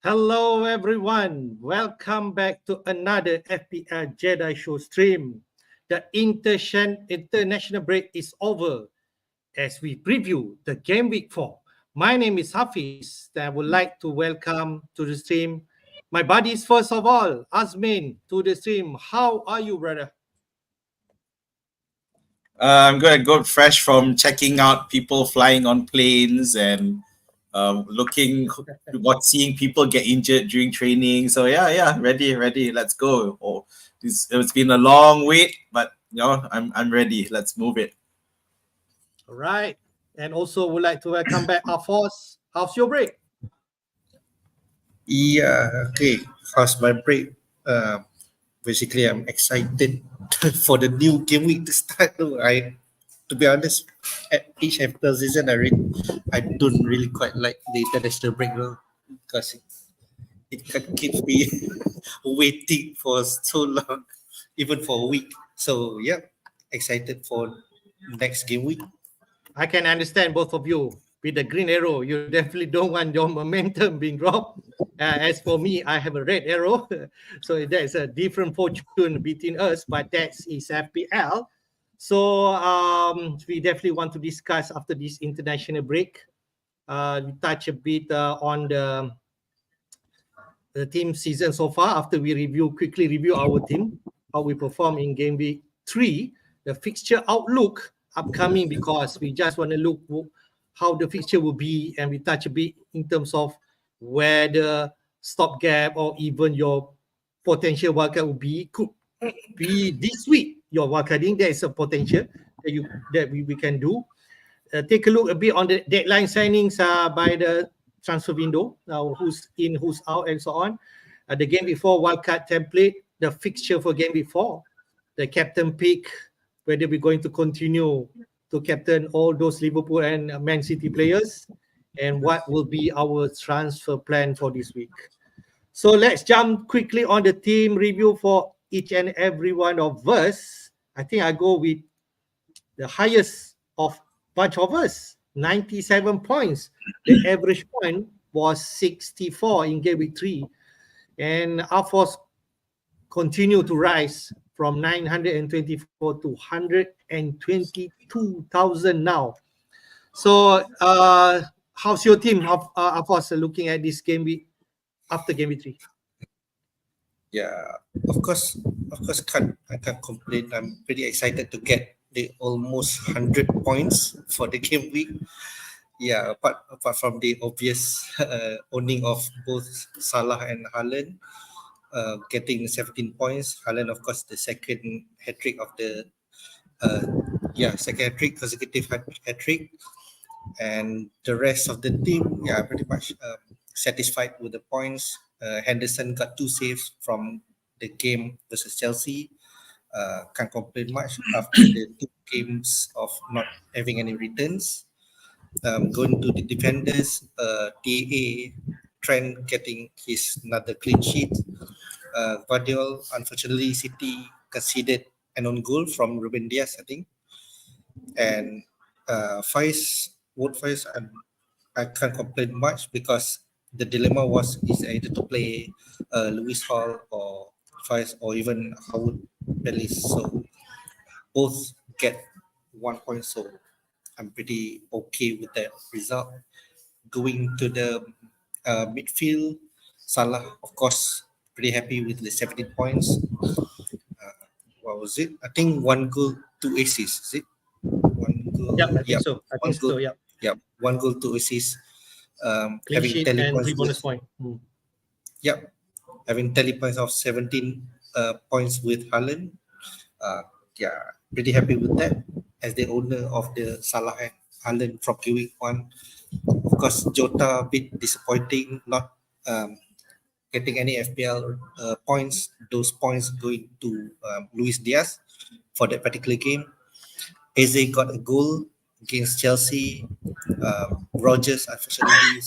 Hello, everyone. Welcome back to another FPL Jedi Show stream. The international break is over as we preview the game week 4. My name is Hafiz. I would like to welcome to the stream my buddies. First of all, Azmin to the stream. How are you, brother? I'm good fresh from checking out people flying on planes and seeing people get injured during training. So yeah, ready. Let's go. It's been a long wait, but I'm ready. Let's move it. All right. And also would like to welcome back Hafiz. How's your break? Yeah, okay. How's my break? Basically, I'm excited for the new game week to start. To be honest, at each FPL season, I don't really quite like the international break though, because it keeps me waiting for so long, even for a week. So yeah, excited for next game week. I can understand both of you. With the green arrow, you definitely don't want your momentum being dropped. As for me, I have a red arrow. So there's a different fortune between us, but that is FPL. So we definitely want to discuss after this international break. We touch a bit on the team season so far after we quickly review our team, how we perform in game week 3, the fixture outlook upcoming, because we just want to look how the fixture will be, and we touch a bit in terms of where the stopgap or even your potential wildcard will be. Could be this week your wildcarding. There is a potential that we can do. Take a look a bit on the deadline signings by the transfer window, who's in, who's out, and so on. The game before wildcard template, the fixture for game before, the captain pick, whether we're going to continue to captain all those Liverpool and Man City players, and what will be our transfer plan for this week. So let's jump quickly on the team review for each and every one of us. I think I go with the highest of bunch of us, 97 points. The average point was 64 in game week 3. And our force continue to rise from 924 to 122,000 now. So how's your team of looking at this game week after game week 3? Yeah, of course, I can't complain. I'm pretty excited to get the almost 100 points for the game week. Yeah, apart from the obvious owning of both Salah and Haaland, getting 17 points. Haaland, of course, the second hat trick of the second hat trick, consecutive hat trick, and the rest of the team, yeah, pretty much satisfied with the points. Henderson got 2 saves from the game versus Chelsea. Can't complain much after the 2 games of not having any returns. Going to the defenders, TAA, Trent getting his another clean sheet. Guardiola, unfortunately, City conceded an own goal from Ruben Dias, I think. And Wood Faiz, I can't complain much because the dilemma was is either to play Lewis Hall or Faiz or even Howard Bellis. So both get 1 point. So I'm pretty okay with that result. Going to the midfield, Salah, of course, pretty happy with the 17 points. What was it? I think 1 goal, 2 assists. Is it? 1 goal. Yeah, I think so. I think so. Yeah. Yeah, 1 goal, 2 assists. Clean Having sheet 10 and points. 3 bonus point. Yep, having 10 points of 17 points with Haaland. Yeah, pretty happy with that as the owner of the Salah and Haaland from Gameweek 1. Of course, Jota a bit disappointing, not getting any FPL points. Those points going to Luis Diaz for that particular game. Eze got a goal against Chelsea. Rogers, unfortunately,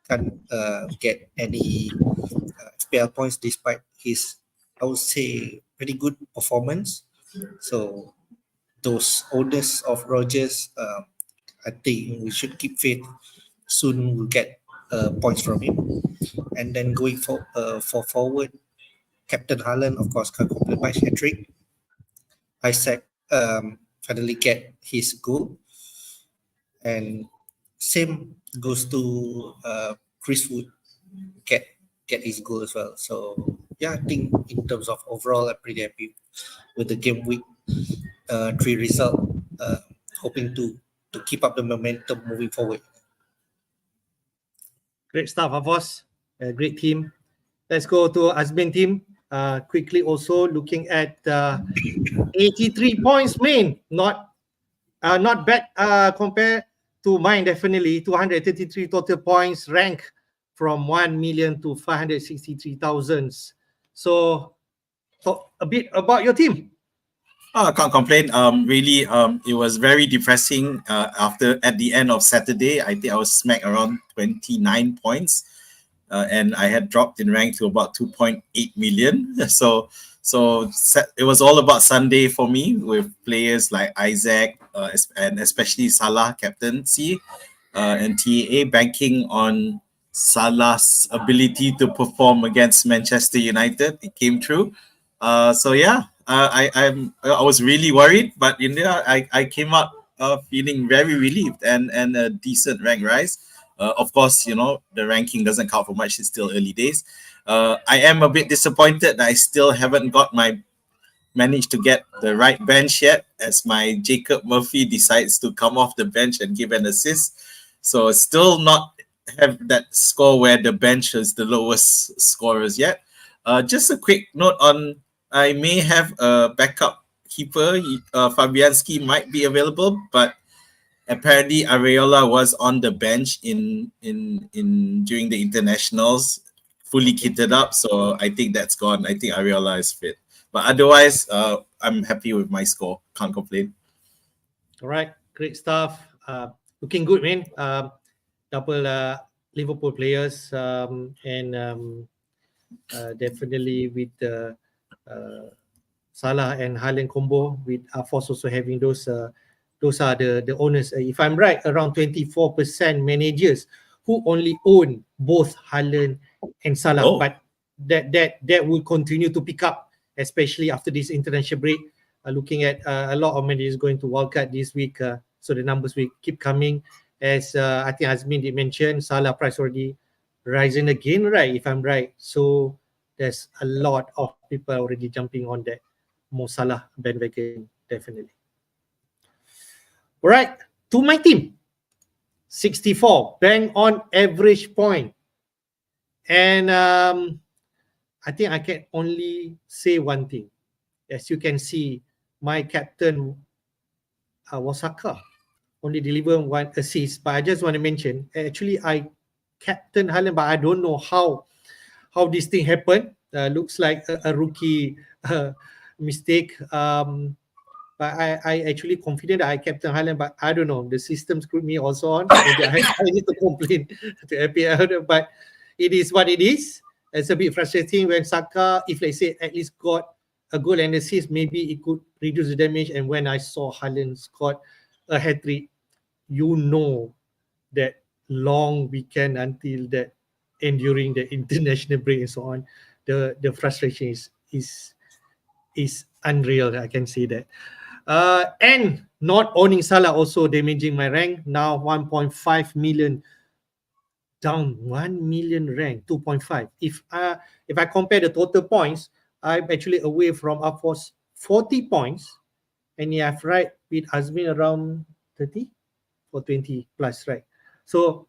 can't get any FPL points despite his, I would say, pretty good performance. So those owners of Rogers, I think we should keep faith. Soon we'll get points from him. And then going for forward, Captain Haaland, of course, can't complain by hat-trick. Isaac finally get his goal. And same goes to Chris Wood, get his goal as well. So yeah, I think in terms of overall, I'm pretty happy with the game week 3 result. Hoping to keep up the momentum moving forward. Great stuff, Hafiz. A great team. Let's go to Azmin team. Quickly also looking at 83 points, man. Not bad compared to mine, definitely. 233 total points, rank from 1 million to 563,000. So talk a bit about your team. I can't complain. Really, it was very depressing. At the end of Saturday, I think I was smacked around 29 points, and I had dropped in rank to about 2.8 million. So it was all about Sunday for me with players like Isaac and especially Salah captaincy and TAA banking on Salah's ability to perform against Manchester United. It came true. So yeah. I was really worried, but in there I came out feeling very relieved and a decent rank rise. Of course, the ranking doesn't count for much. It's still early days. I am a bit disappointed that I still haven't managed to get the right bench yet, as my Jacob Murphy decides to come off the bench and give an assist. So still not have that score where the bench is the lowest scorers yet. Just a quick note on. I may have a backup keeper. Fabianski might be available, but apparently Areola was on the bench in during the internationals, fully kitted up. So I think that's gone. I think Areola is fit. But otherwise, I'm happy with my score. Can't complain. All right, great stuff. Looking good, man. Double Liverpool players, and definitely with the Salah and Haaland combo, with Force also having those are the owners. If I'm right, around 24% managers who only own both Haaland and Salah. But that will continue to pick up, especially after this international break. Looking at a lot of managers going to wildcard this week, so the numbers will keep coming. As I think Azmin did mention, Salah price already rising again, right? If I'm right, so there's a lot of people already jumping on that Mo Salah bandwagon, definitely. All right, to my team, 64, bang on average point. And I think I can only say one thing. As you can see, my captain was Saka, only deliver 1 assist. But I just want to mention, actually I captain Haaland, but I don't know how this thing happened. Looks like a rookie mistake. But I actually confident that I captain Haaland, but I don't know. The system screwed me also on. Maybe I need to complain to FPL, but it is what it is. It's a bit frustrating when Saka, if let's say at least got a goal and assist, maybe it could reduce the damage. And when I saw Haaland scored a hat-trick, you know that long weekend until that enduring the international break and so on, the frustration is unreal. I can say that. And not owning Salah also damaging my rank. Now 1.5 million down, 1 million rank, 2.5. If I compare the total points, I'm actually away from upwards 40 points, and you have right with Azmin around 30 or 20 plus, right? So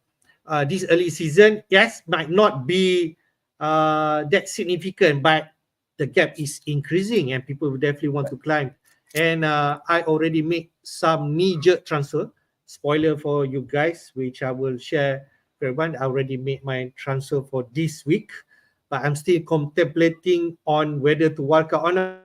this early season, yes, might not be that significant, but the gap is increasing and people will definitely want to climb. And I already made some knee-jerk transfer. Spoiler for you guys, which I will share for everyone. I already made my transfer for this week, but I'm still contemplating on whether to wildcard or not.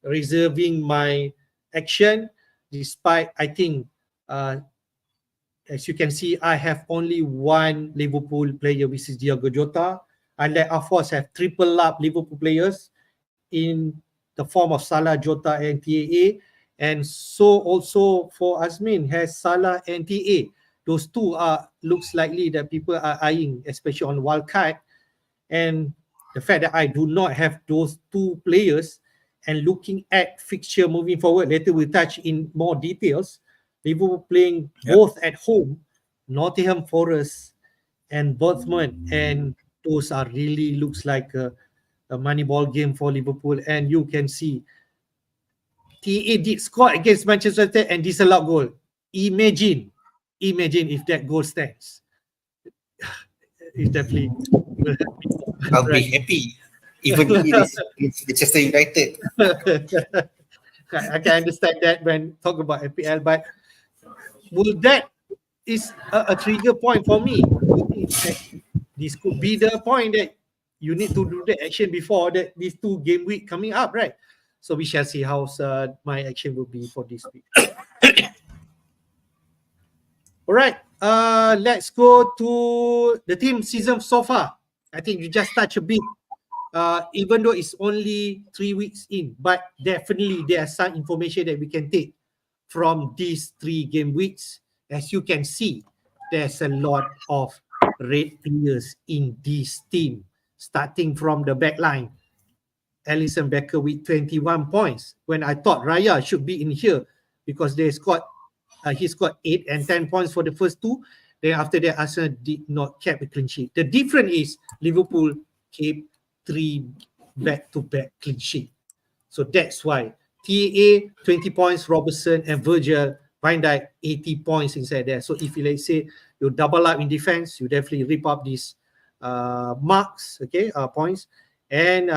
Reserving my action, despite I think, as you can see, I have only one Liverpool player, which is Diogo Jota. Unlike Hafiz have triple up Liverpool players in the form of Salah, Jota, and TAA. And so also for Azmin has Salah and TAA. those two are looks likely that people are eyeing, especially on wildcard. And the fact that I do not have those two players and looking at fixture moving forward, later we'll touch in more details. Liverpool playing both at home, Nottingham Forest and Bournemouth, and those are really looks like a money ball game for Liverpool. And you can see TA did score against Manchester United and disallowed goal. Imagine if that goal stands. It's definitely will help me. I'll be happy, even if it's Manchester United. I can understand that when talk about FPL, but will that is a trigger point for me? This could be the point that you need to do the action before that these two game week coming up, right? So we shall see how my action will be for this week. All right, let's go to the team season so far. I think you just touch a bit, even though it's only 3 weeks in, but definitely there's some information that we can take from these 3 game weeks. As you can see, there's a lot of red players in this team, starting from the back line. Alisson Becker with 21 points, when I thought Raya should be in here because he scored 8 and 10 points for the first 2. Then after that, Arsenal did not keep a clean sheet. The difference is Liverpool kept 3 back-to-back clean sheet. So that's why TAA 20 points, Robertson and Virgil, Van Dijk 80 points inside there. So if you let's say you double up in defense, you definitely rip up these marks, points. And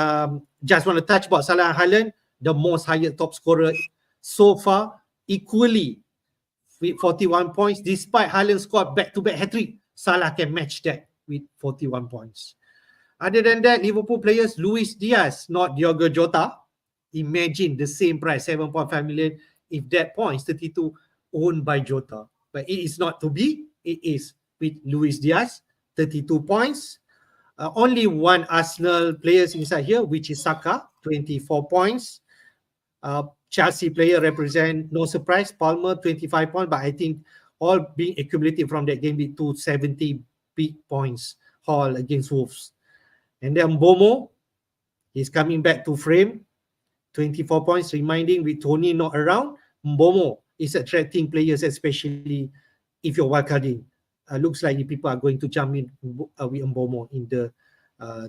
just want to touch about Salah and Haaland, the most higher top scorer so far, equally with 41 points. Despite Haaland scored back-to-back hat-trick, Salah can match that with 41 points. Other than that, Liverpool players, Luis Diaz, not Diogo Jota. Imagine the same price, 7.5 million. If that points, 32, owned by Jota. But it is not to be. It is with Luis Diaz, 32 points. Only one Arsenal players inside here, which is Saka, 24 points. Chelsea player represent, no surprise, Palmer, 25 points, but I think all being accumulated from that game with 270 big points haul against Wolves. And then Mbomo, he's coming back to frame, 24 points, reminding with Tony not around, Mbomo is attracting players, especially if you're wildcarding. Looks like people are going to jump in with Mbomo in the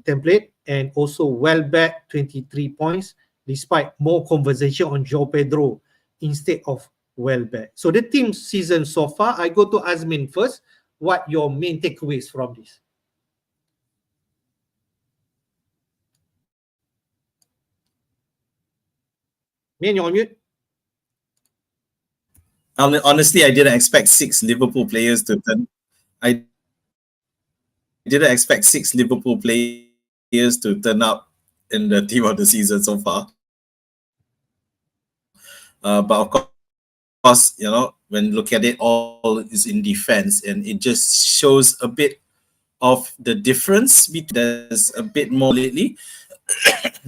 template. And also Welbeck, 23 points, despite more conversation on Joe Pedro instead of Welbeck. So the team season so far, I go to Azmin first. What your main takeaways from this? Man, you're on mute. Honestly, I didn't expect 6 Liverpool players to turn. I didn't expect 6 Liverpool players to turn up in the team of the season so far. But of course, you know, when look at it, all is in defense, and it just shows a bit of the difference between. There's a bit more lately,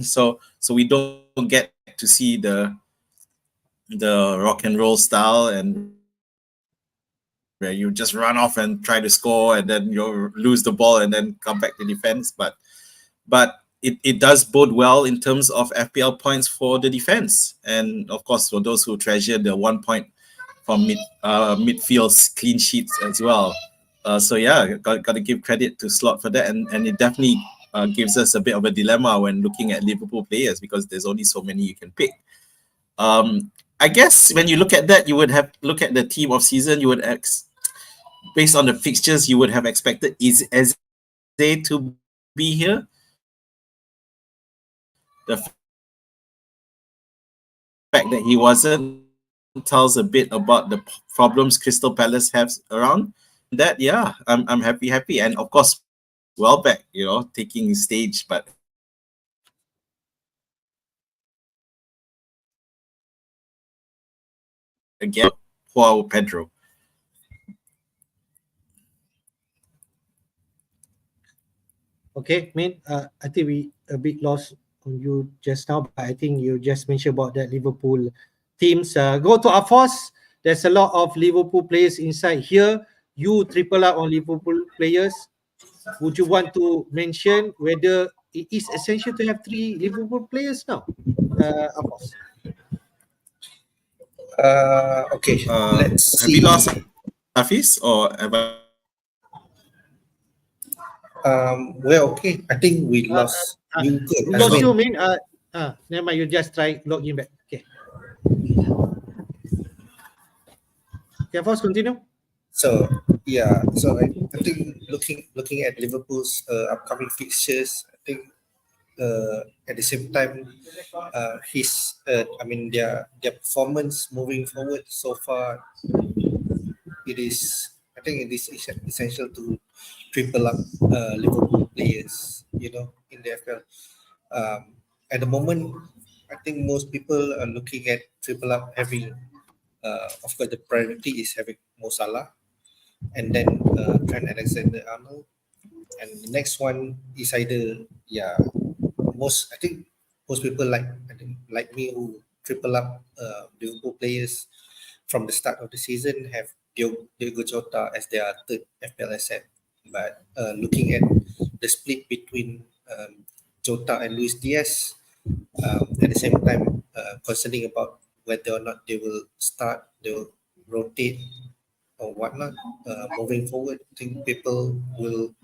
so we don't get to see the rock and roll style and where you just run off and try to score and then you lose the ball and then come back to defense. But it does bode well in terms of FPL points for the defense. And of course, for those who treasure the 1 point from midfield clean sheets as well. So yeah, got to give credit to Slot for that. And it definitely gives us a bit of a dilemma when looking at Liverpool players because there's only so many you can pick. I guess when you look at that, you would have look at the team of season, you would based on the fixtures, you would have expected Eze to be here. The fact that he wasn't tells a bit about the problems Crystal Palace has around that. Yeah, I'm happy, and of course, Welbeck, you know, taking stage, but again, Joao Pedro. Okay, man. I think we a bit lost on you just now, but I think you just mentioned about that Liverpool teams. Go to Hafiz. There's a lot of Liverpool players inside here. you triple up on Liverpool players, would you want to mention whether it is essential to have 3 Liverpool players now? Of course. Okay, let's Have see. we lost Hafiz or have I? Well, okay. I think we lost you. Good. We lost Azmin. you, Min. Never mind. You just try log in back. Okay. Okay, first continue. So yeah, so I think looking at Liverpool's upcoming fixtures, I think at the same time, their performance moving forward so far, I think it is essential to triple up Liverpool players, in the FPL. At the moment, I think most people are looking at triple up having, of course, the priority is having Mo Salah, and then Trent Alexander-Arnold, and the next one is either I think most people like me who triple up Liverpool players from the start of the season have Diogo Jota as their third FPL asset. But looking at the split between Jota and Luis Diaz, at the same time concerning about whether or not they will rotate or whatnot, moving forward, I think people will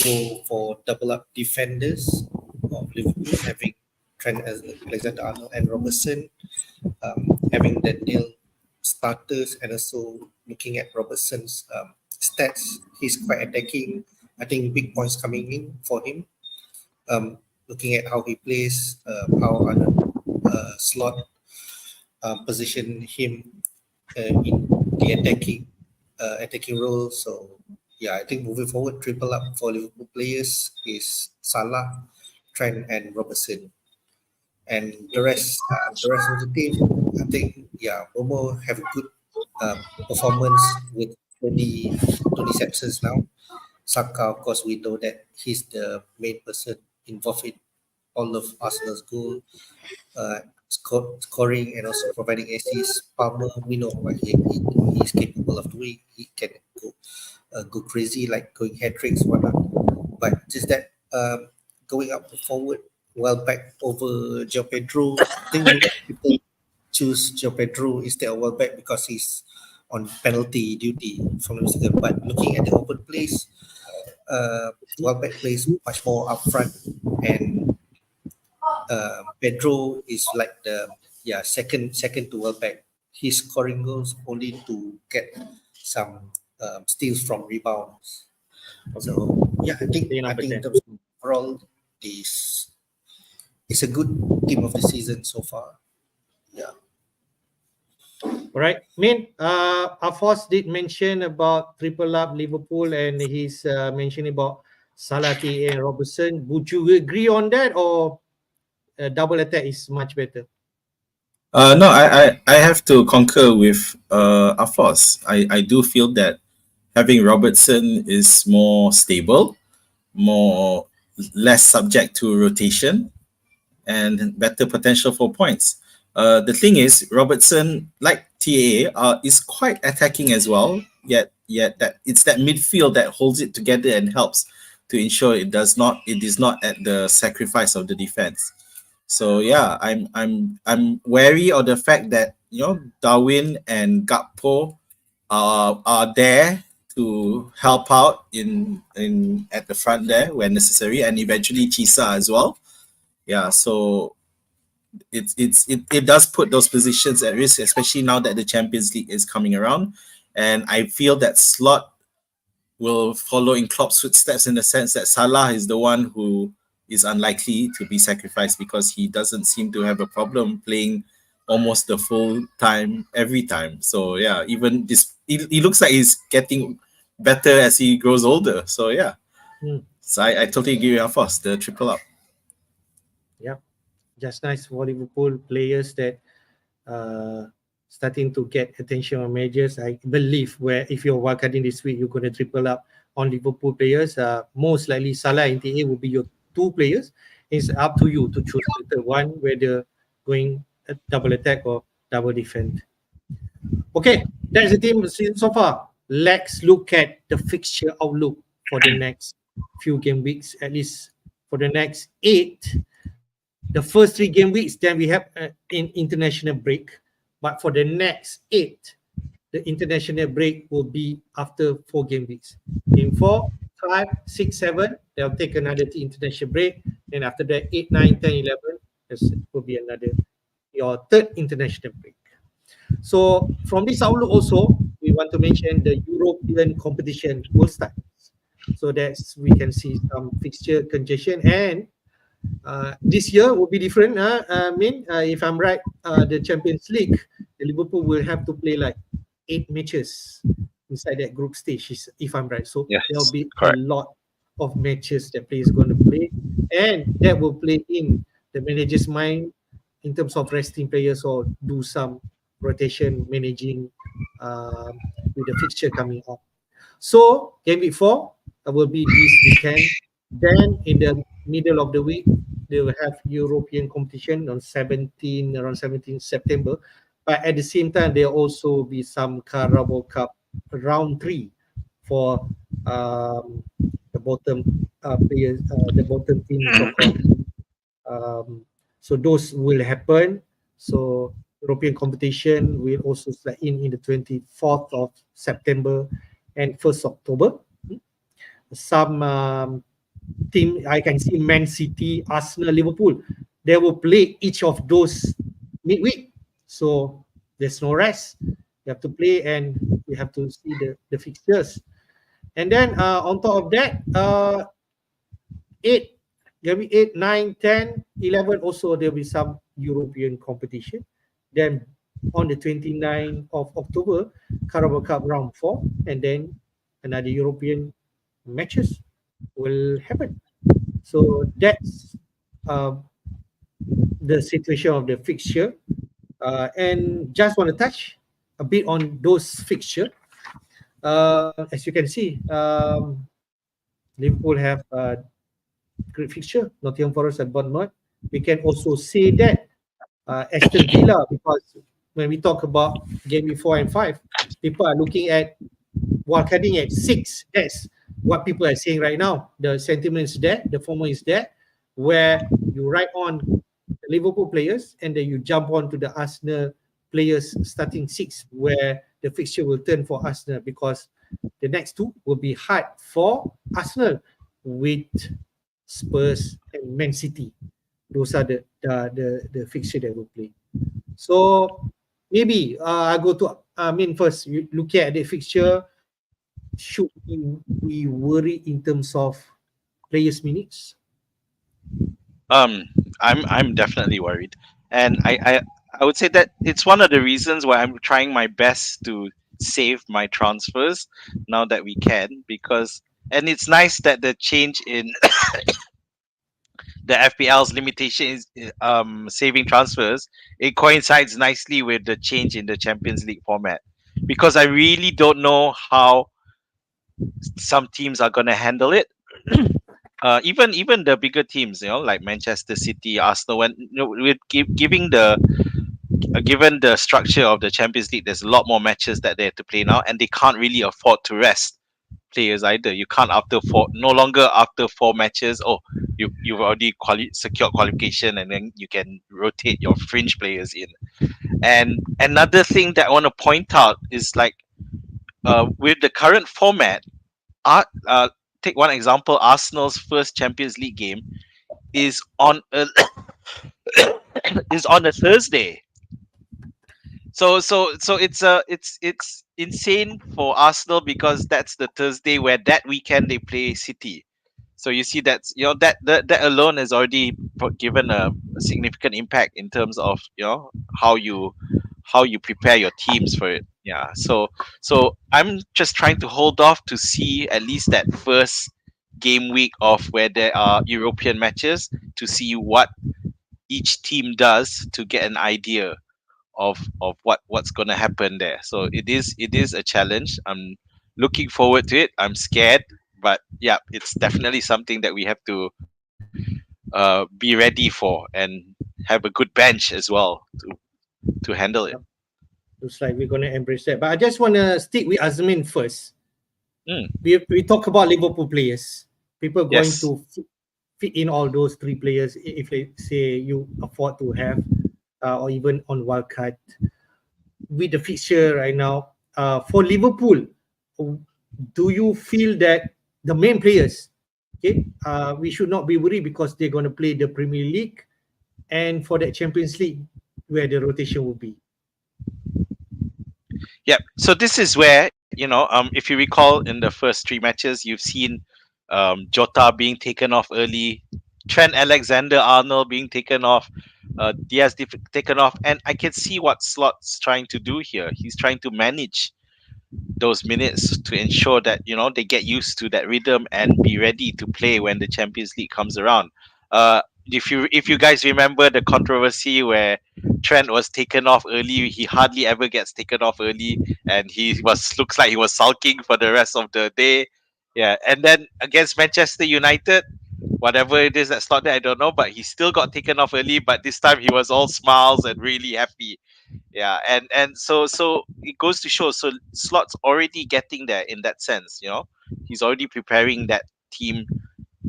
go for double up defenders of Liverpool, having Trent Alexander-Arnold and Robertson, having Daniel starters, and also looking at Robertson's stats. He's quite attacking. I think big points coming in for him. Looking at how he plays, how other slot position him in the attacking role. So yeah, I think moving forward, triple up for Liverpool players is Salah, Trent, and Robertson. And the rest of the team, I think, Momo have a good performance with 20 absences now. Saka, of course, we know that he's the main person involved in all of Arsenal's goal, scoring and also providing assists. Palmer, we know what he's capable of doing. He can go crazy, like going hat tricks, whatnot. But just that going up forward, well back over Joe Pedro. I think people choose Joe Pedro instead of Welbeck because he's on penalty duty from the Mexican. But looking at the open place, Welbeck plays much more upfront, and Pedro is like the second to Welbeck. He's scoring goals only to get some steals from rebounds. So I think in terms of overall, this is a good team of the season so far. Yeah. All right. Min, Hafiz did mention about triple up Liverpool, and he's mentioning about Salah, TA, and Robertson. Would you agree on that, or double attack is much better? No, I have to concur with Hafiz. I do feel that having Robertson is more stable, less subject to rotation, and better potential for points. The thing is, Robertson, like TAA, is quite attacking as well. Yet that it's that midfield that holds it together and helps to ensure it is not at the sacrifice of the defense. So yeah, I'm wary of the fact that Darwin and Gakpo are there to help out in at the front there when necessary, and eventually Chisa as well. Yeah, so it does put those positions at risk, especially now that the Champions League is coming around. And I feel that Slot will follow in Klopp's footsteps in the sense that Salah is the one who is unlikely to be sacrificed because he doesn't seem to have a problem playing almost the full time every time. So yeah, even this, he looks like he's getting better as he grows older. So yeah, so I totally agree with Hafiz, the triple up. Yeah, just nice for Liverpool players that starting to get attention on majors. I believe where if you're wildcarding this week, you're going to triple up on Liverpool players. Most likely Salah and TA will be your two players. It's up to you to choose the third one, whether going double attack or double defend. Okay, that's the team season so far. let's look at the fixture outlook for the next few game weeks, at least for the next 8. The first 3 game weeks, then we have an international break. But for the next 8, the international break will be after 4 game weeks. Game 4, 5, 6, 7, they'll take another international break. Then after that, 8, 9, 10, 11, this will be another, your third international break. So from this outlook also, we want to mention the European competition will start. So that's, we can see some fixture congestion, and this year will be different. If I'm right, the Champions League, the Liverpool will have to play like 8 matches inside that group stage, if I'm right. So Yes, there'll be correct. a lot of matches that players going to play, and that will play in the manager's mind in terms of resting players or do some rotation managing with the fixture coming up. So game week 4 will be this weekend. Then in the middle of the week, they will have European competition on around 17 September. But at the same time, there will also be some Carabao Cup round 3 for the bottom players, the bottom team, so those will happen. So European competition will also start in the 24th of September and 1st October. Some team, I can see Man City, Arsenal, Liverpool, they will play each of those midweek. So there's no rest. You have to play and you have to see the fixtures. And then on top of that, 8, 9, 10, 11, also there will be some European competition. Then on the 29th of October, Carabao Cup round 4, and then another European matches will happen. So that's the situation of the fixture. And just want to touch a bit on those fixture. As you can see, Liverpool have a great fixture. Nottingham Forest at Bournemouth. We can also say that Aston Villa, because when we talk about game week 4 and 5, people are looking at wildcarding at 6. That's what people are saying right now. The sentiment is there, the former is there, where you write on the Liverpool players and then you jump on to the Arsenal players starting 6, where the fixture will turn for Arsenal, because the next 2 will be hard for Arsenal with Spurs and Man City. Those are the fixture that will play. So maybe I go to first. You look at the fixture. Should we worry in terms of players' minutes? I'm definitely worried, and I would say that it's one of the reasons why I'm trying my best to save my transfers now that we can, because, and it's nice that the change in the FPL's limitation is saving transfers. It coincides nicely with the change in the Champions League format, because I really don't know how some teams are going to handle it. Even the bigger teams, like Manchester City, Arsenal, when with giving the given the structure of the Champions League, there's a lot more matches that they have to play now, and they can't really afford to rest players either. You can't no longer after 4 matches. Oh, you've already secured qualification, and then you can rotate your fringe players in. And another thing that I want to point out is, like, with the current format, take one example. Arsenal's first Champions League game is on a is on a Thursday. So it's insane for Arsenal, because that's the Thursday where that weekend they play City. So you see that that alone has already given a significant impact in terms of how you prepare your teams for it. Yeah. So I'm just trying to hold off to see at least that first game week of where there are European matches, to see what each team does, to get an idea of what's going to happen there. So it is a challenge. I'm looking forward to it. I'm scared, but yeah, it's definitely something that we have to be ready for, and have a good bench as well to handle it. Looks like we're going to embrace that. But I just want to stick with Azmin first. Mm. We talk about Liverpool players. People going Yes. to fit in all those three players if they say you afford to have, or even on wildcard. With the fixture right now, for Liverpool, do you feel that the main players, okay, we should not be worried because they're going to play the Premier League, and for that Champions League, where the rotation will be? Yeah. So this is where, if you recall in the first three matches, you've seen Jota being taken off early, Trent Alexander-Arnold being taken off, Diaz taken off, and I can see what Slot's trying to do here. He's trying to manage those minutes to ensure that they get used to that rhythm and be ready to play when the Champions League comes around. If you guys remember the controversy where Trent was taken off early, he hardly ever gets taken off early, and looks like he was sulking for the rest of the day. Yeah, and then against Manchester United, whatever it is that Slot did, I don't know, but he still got taken off early. But this time he was all smiles and really happy. Yeah, and so it goes to show. So Slot's already getting there in that sense. He's already preparing that team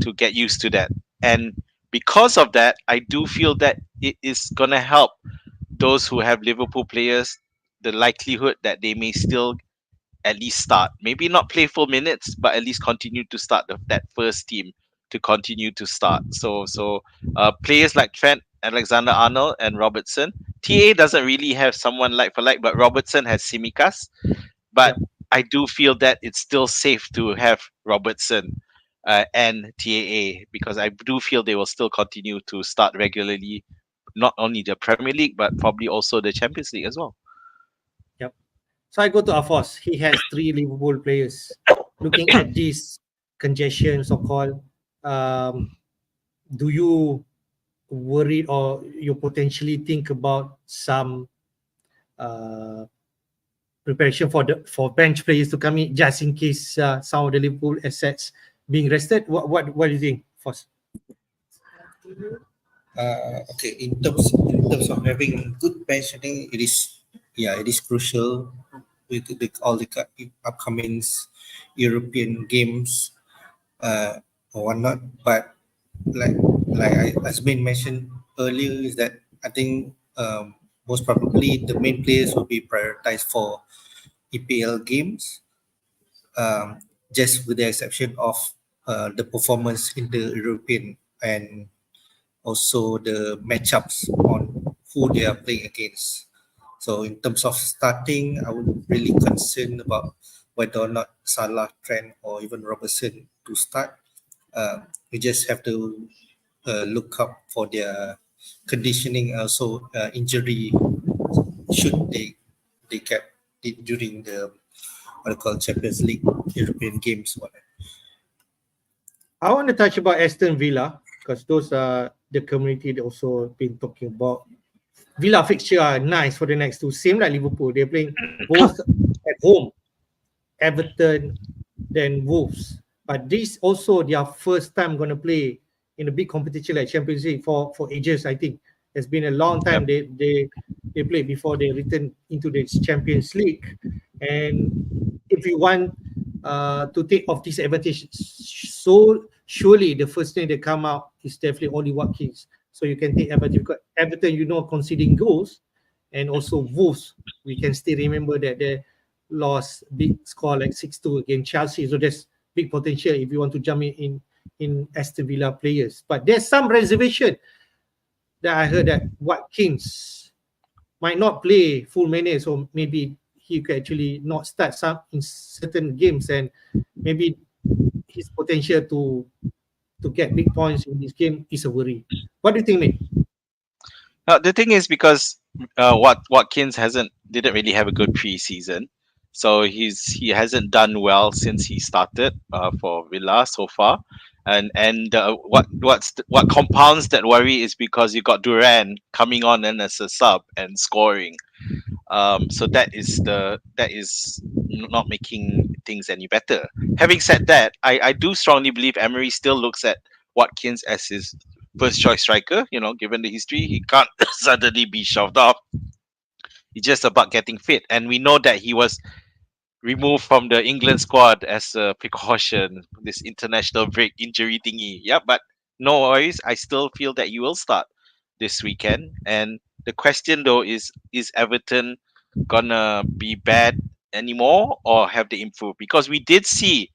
to get used to that, and because of that, I do feel that it is gonna help those who have Liverpool players, the likelihood that they may still at least start. Maybe not play full minutes, but at least continue to start that first team to continue to start. So players like Trent Alexander-Arnold and Robertson. TA doesn't really have someone like for like, but Robertson has Simikas. But I do feel that it's still safe to have Robertson and TAA, because I do feel they will still continue to start regularly, not only the Premier League but probably also the Champions League as well. Yep. So I go to Hafiz. He has three Liverpool players. Looking at this congestion, so-called, do you worry or you potentially think about some preparation for bench players to come in just in case some of the Liverpool assets being rested? What do you think, Foss? Okay, in terms of having good bench, I think it is crucial with all the upcoming European games or whatnot. But as been mentioned earlier, is that I think most probably the main players will be prioritized for EPL games, just with the exception of the performance in the European and also the matchups on who they are playing against. So in terms of starting, I would really concern about whether or not Salah, Trent, or even Robertson to start. We just have to look up for their conditioning, also injury, should they get it during the Champions League European games. I want to touch about Aston Villa because those are the community that also been talking about. Villa fixture are nice for the next two. Same like Liverpool. They're playing both at home, Everton, then Wolves. But this also their first time going to play in a big competition like Champions League for ages, I think. It's been a long time they played before they return into the Champions League. And if you want to take off this advantage, so surely the first thing that come out is definitely Oli Watkins. So you can take advantage because Everton, conceding goals, and also Wolves, we can still remember that they lost big score like 6-2 against Chelsea. So there's big potential if you want to jump in Aston Villa players. But there's some reservation that I heard that Watkins might not play full minutes, or maybe he could actually not start some in certain games, and maybe his potential to get big points in this game is a worry. What do you think, mate? The thing is, because Watkins didn't really have a good preseason, so he hasn't done well since he started for Villa so far, and what compounds that worry is because you got Duran coming on and as a sub and scoring, so that is not making things any better. Having said that, I do strongly believe Emery still looks at Watkins as his first choice striker. Given the history, he can't suddenly be shoved off. It's just about getting fit, and we know that he was removed from the England squad as a precaution, this international break injury thingy. Yeah, but no worries. I still feel that he will start this weekend. And the question though is Everton gonna be bad anymore or have they improved? Because we did see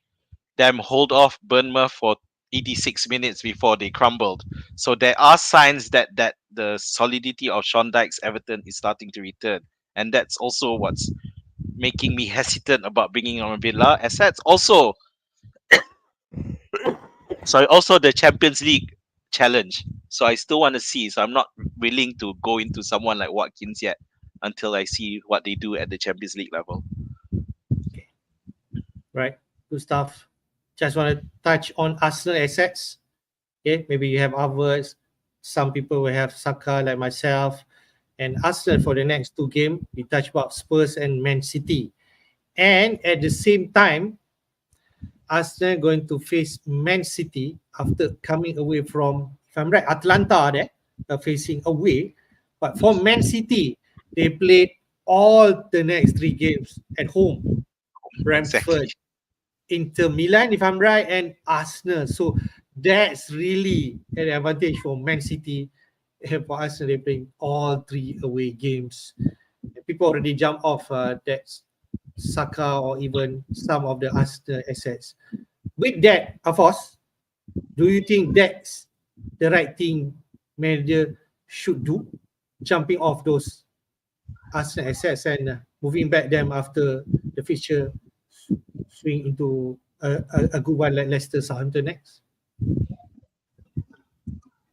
them hold off Bournemouth for 86 minutes before they crumbled. So there are signs that the solidity of Sean Dyche's Everton is starting to return. And that's also what's making me hesitant about bringing on Villa assets. Also the Champions League challenge. So I still want to see. So I'm not willing to go into someone like Watkins yet until I see what they do at the Champions League level. Right, good stuff. Just want to touch on Arsenal assets. Okay, maybe you have others. Some people will have Saka like myself. And Arsenal for the next two games, we touch about Spurs and Man City. And at the same time, Arsenal going to face Man City after coming away from, if I'm right, Atlanta there, facing away. But for Man City, they played all the next three games at home. Brentford, Exactly. Inter Milan, if I'm right, and Arsenal. So that's really an advantage for Man City. And for Arsenal, they're playing all three away games. People already jump off that Saka or even some of the Arsenal assets. With that, Hafiz, do you think that's the right thing manager should do? Jumping off those Arsenal assets and moving back them after the fixture swing into a good one like Leicester Southampton next?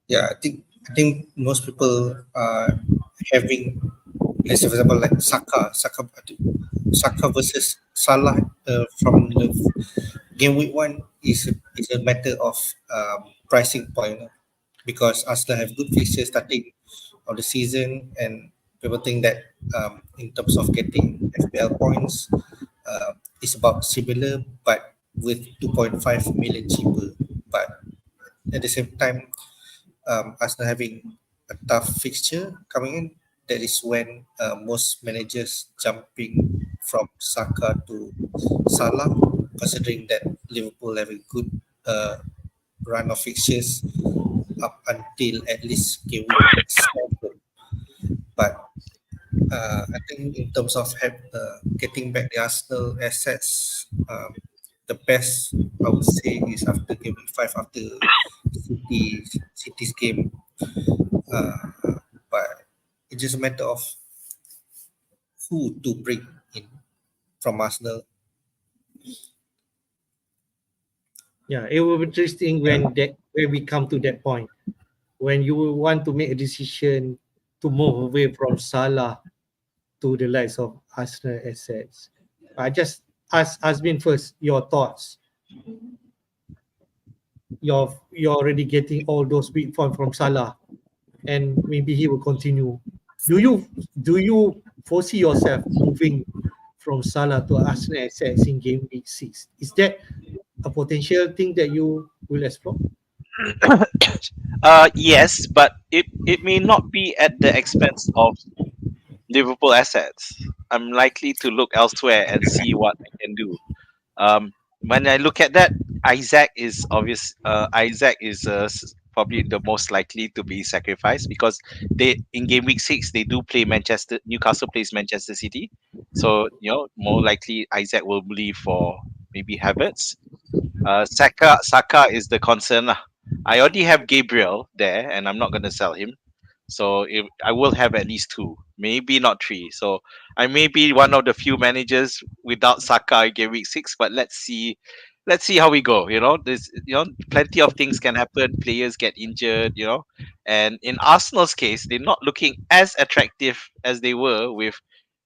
Yeah, I think most people are having, let's say for example, like Saka versus Salah from the game week 1 is a matter of pricing point, because Arsenal have good fixtures starting of the season, and people think that in terms of getting FPL points, it's about similar, but with 2.5 million cheaper. But at the same time, Arsenal having a tough fixture coming in, that is when most managers jumping from Saka to Salah, considering that Liverpool have a good run of fixtures up until at least game week 7. But I think in terms of getting back the Arsenal assets, the best I would say is after game week 5, after City's game. But it's just a matter of who to bring in from Arsenal. Yeah, it will be interesting when we come to that point, when you will want to make a decision to move away from Salah to the likes of Arsenal assets. I just ask Azmin first, your thoughts. You're already getting all those big points from Salah, and maybe he will continue. Do you foresee yourself moving from Salah to Arsenal assets in game week 6? Is that a potential thing that you will explore? Yes, but it may not be at the expense of Liverpool assets. I'm likely to look elsewhere and see what I can do. When I look at that, Isaac is obvious. Isaac is probably the most likely to be sacrificed, because they in game week 6 they do play Newcastle plays Manchester City, so more likely Isaac will leave for maybe Havertz. Saka is the concern lah. I already have Gabriel there, and I'm not going to sell him. So I will have at least 2, maybe not 3. So I may be one of the few managers without Saka in game week 6, but let's see how we go. There's plenty of things can happen. Players get injured, and in Arsenal's case, they're not looking as attractive as they were with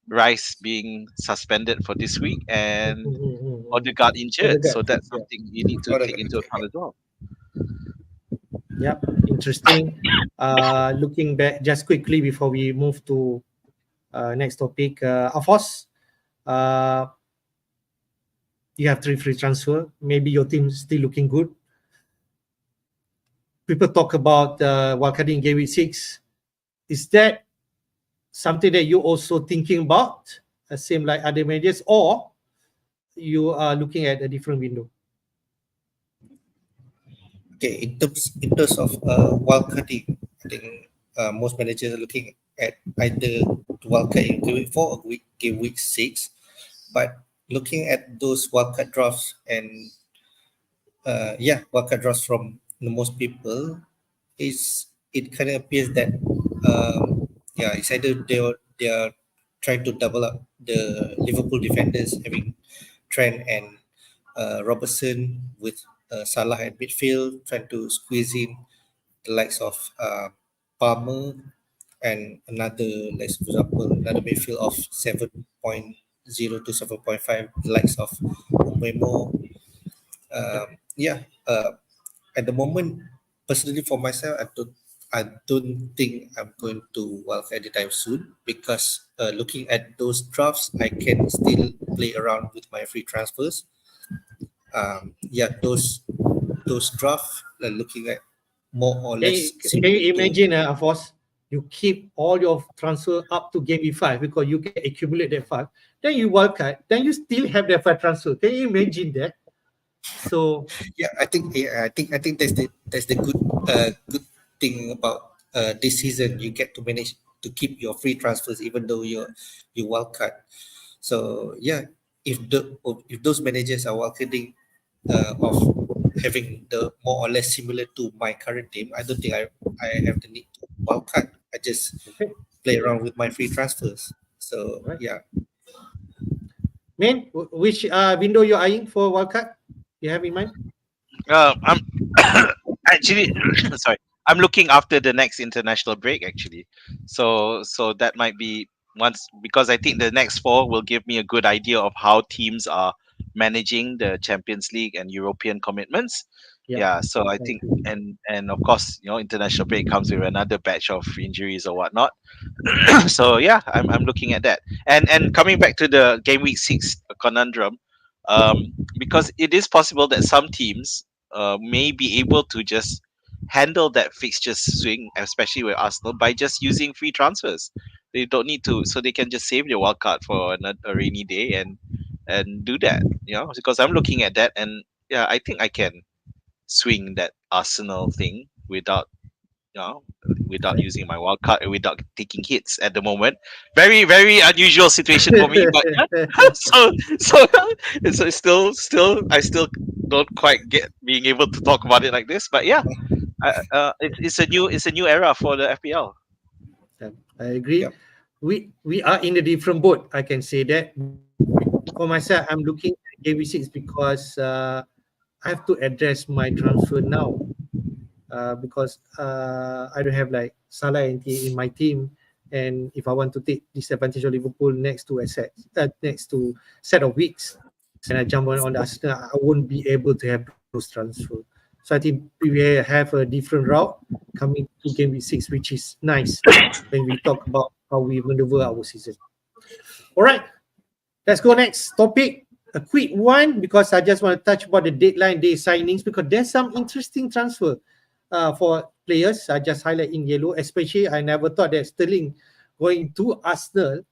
Rice being suspended for this week and Odegaard injured. So that's something you need to take into account as well. Yep, interesting. Looking back just quickly before we move to next topic, Hafiz, you have 3 free transfer. Maybe your team is still looking good. People talk about wildcarding game week 6. Is that something that you also thinking about, same like other managers, or you are looking at a different window? Okay, in terms of wildcarding, I think most managers are looking at either wildcard in game week 4 or game week 6. But looking at those wildcard drafts and wildcard drafts from the most people, it kind of appears that it's either they are trying to double up the Liverpool defenders, having Trent and Robertson, with Salah at midfield, trying to squeeze in the likes of Palmer and another, let's for example, another midfield of 7.0 to 7.5, the likes of Memo. At the moment, personally for myself, I don't think I'm going to wildcard anytime soon, because looking at those drafts, I can still play around with my free transfers. Those drafts, looking at more or less. Can you imagine, Hafiz, you keep all your transfer up to game week 5 because you can accumulate that 5. Then you wildcard, then you still have that 5 transfer. Can you imagine that? So I think that's the good thing about this season. You get to manage to keep your free transfers even though you wildcard. So if those managers are wildcarding of having the more or less similar to my current team, I don't think I have the need to wildcard. I just play around with my free transfers. So Man, which window you're eyeing for wildcard? You have in mind? I'm actually sorry. I'm looking after the next international break actually, so that might be once, because I think the next 4 will give me a good idea of how teams are managing the Champions League and European commitments. So I think, and of course, international break comes with another batch of injuries or whatnot. So I'm looking at that, and coming back to the game week 6 conundrum, because it is possible that some teams may be able to just handle that fixture swing, especially with Arsenal, by just using free transfers. They don't need to, so they can just save their wild card for a rainy day and do that. Because I'm looking at that, and I think I can swing that Arsenal thing without using my wild card and without taking hits at the moment. Very, very unusual situation for me, but so it's still I still don't quite get being able to talk about it like this. But it's a new era for the FPL. I agree. We are in a different boat. I can say that. For myself, I'm looking at game week 6 because I have to address my transfer now. Because I don't have like Salah and in my team, and if I want to take disadvantage of Liverpool next to set of weeks, and I jump on the Arsenal, I won't be able to have those transfer. So I think we have a different route coming to game week 6, which is nice when we talk about how we maneuver our season. All right, let's go next topic. A quick one, because I just want to touch about the deadline day signings, because there's some interesting transfer for players. I just highlight in yellow, especially I never thought that Sterling going to Arsenal,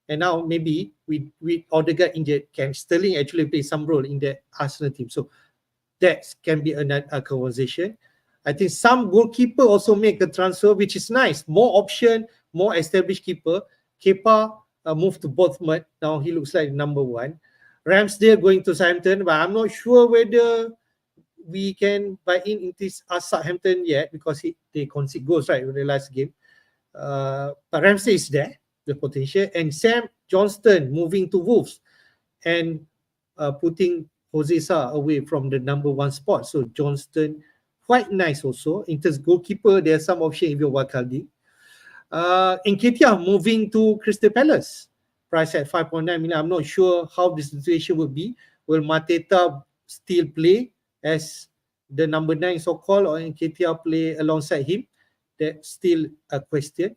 and now maybe with Odegaard injured, can Sterling actually play some role in the Arsenal team? So that can be a conversation. I think some goalkeeper also make the transfer, which is nice. More option, more established keeper. Kepa moved to Bournemouth. Now he looks like number 1. Ramsdale going to Southampton, but I'm not sure whether we can buy into Southampton yet, because they concede goals right in the last game. But Ramsey is there, the potential. And Sam Johnston moving to Wolves and putting Jose Sa away from the number 1 spot. So Johnston, quite nice also. In terms of goalkeeper, there are some options if you're wildcarding. Nketiah moving to Crystal Palace. Price at 5.9 million. I'm not sure how the situation will be. Will Mateta still play as the number 9 so-called, or Nketiah play alongside him? That's still a question.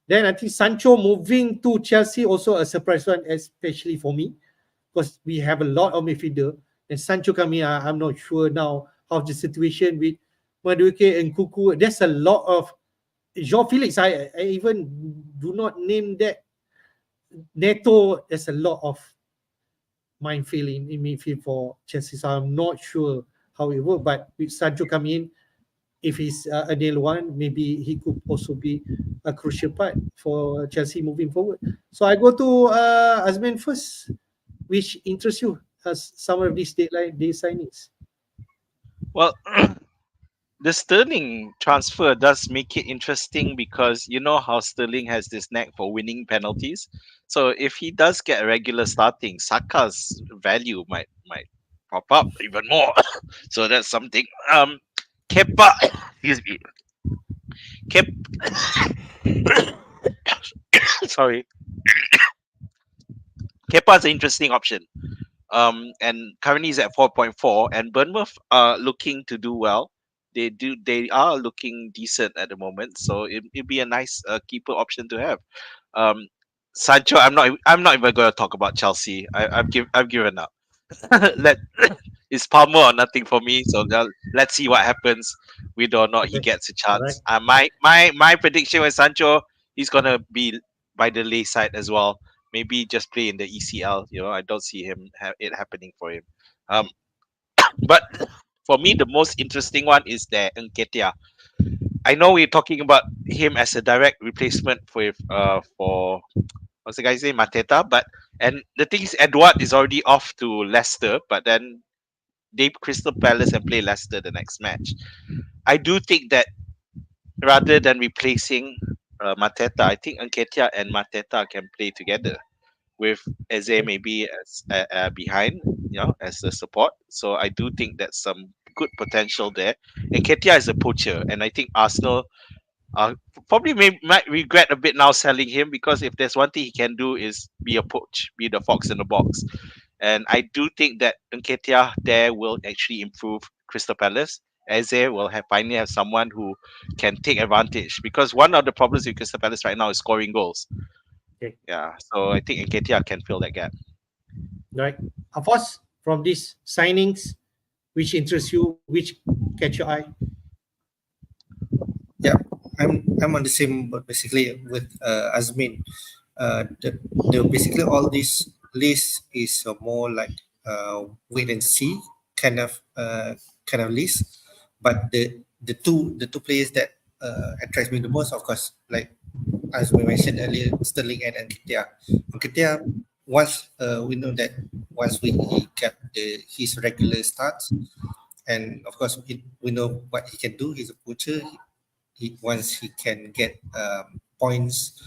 Then I think Sancho moving to Chelsea, also a surprise one, especially for me, because we have a lot of midfielder. And Sancho coming, I'm not sure now how the situation with Madueke and Kuku. There's a lot of João Felix, I even do not name that. Neto, there's a lot of minefield in midfield for Chelsea, so I'm not sure how it will. But with Sancho coming in, if he's a nail one, maybe he could also be a crucial part for Chelsea moving forward. So I go to Azmin first. Which interests you as some of these deadline day signings? Well, the Sterling transfer does make it interesting because you know how Sterling has this knack for winning penalties. So if he does get a regular starting, Saka's value might pop up even more. So that's something. Kepa, excuse me. Sorry. Kepa's an interesting option. And currently he's at 4.4, and Bournemouth are looking to do well. They are looking decent at the moment, so it'd be a nice keeper option to have. Sancho, I'm not even going to talk about Chelsea. I've given up. Let It's Palmer or nothing for me. So let's see what happens, whether or not he gets a chance. My prediction with Sancho, he's gonna be by the lay side as well. Maybe just play in the ECL. I don't see it happening for him. But for me, the most interesting one is the Nketiah. I know we're talking about him as a direct replacement for what's the guy's name, Mateta, and the thing is, Edward is already off to Leicester, but then they Crystal Palace and play Leicester the next match. I do think that rather than replacing Mateta, I think Nketiah and Mateta can play together with Eze maybe as behind, as the support. So I do think that's some good potential there. Nketiah is a poacher, and I think Arsenal probably might regret a bit now selling him, because if there's one thing he can do is be a poach, be the fox in the box. And I do think that Nketiah there will actually improve Crystal Palace. Eze will finally have someone who can take advantage, because one of the problems with Crystal Palace right now is scoring goals. Okay. Yeah, so I think Nketiah can fill that gap. Right. Hafiz, from these signings, which interests you, which catch your eye? Yeah, I'm on the same boat basically with Azmin. Basically all this list is more like wait and see kind of list. But the two players that attracts me the most, of course, like as we mentioned earlier, Sterling and Nketiah. Nketiah, once we know that once he get his regular starts, and of course we know what he can do. He's a poacher. Once he can get points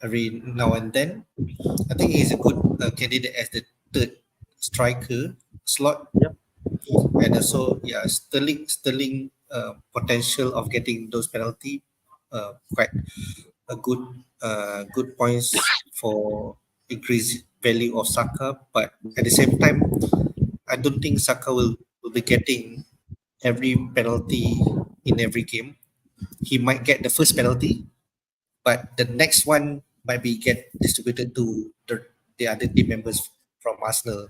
every now and then, I think he's a good candidate as the third striker slot. Yep. And also, yeah, Sterling potential of getting those penalty, quite a good points for increased value of Saka. But at the same time, I don't think Saka will be getting every penalty in every game. He might get the first penalty, but the next one might be get distributed to the other team members from Arsenal.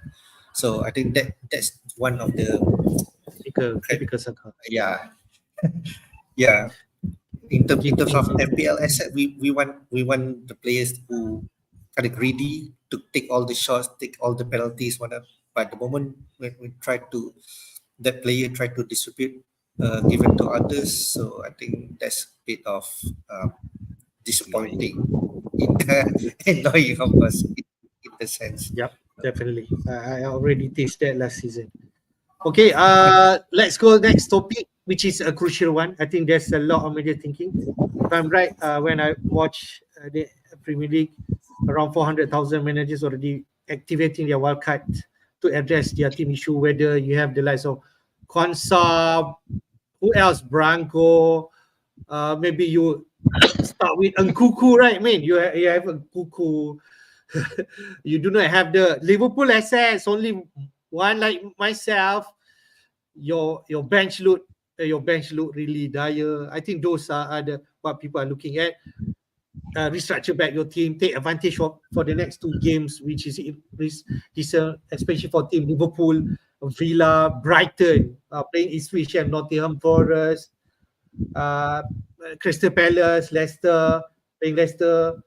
So I think that's one of the typical Saka. Yeah. In terms of FPL asset, we want the players who kind of greedy to take all the shots, take all the penalties, whatever. But the moment when we that player try to distribute, give it to others, so I think that's a bit of disappointing, annoying, of course, in the sense. Yep, definitely. I already tasted that last season. Okay, let's go next topic, which is a crucial one. I think there's a lot of media thinking. If I'm right, when I watch the Premier League, around 400,000 managers already activating their wildcard to address their team issue, whether you have the likes of Konsa, who else, Branco, maybe you start with Nkuku, right? I mean, you have Nkuku. You do not have the Liverpool assets, only one like myself. Your bench look really dire. I think those are what people are looking at. Restructure back your team, take advantage for the next two games, which is especially for team Liverpool, Villa, Brighton, playing Ipswich and Nottingham Forest. Crystal Palace, Leicester, playing Leicester,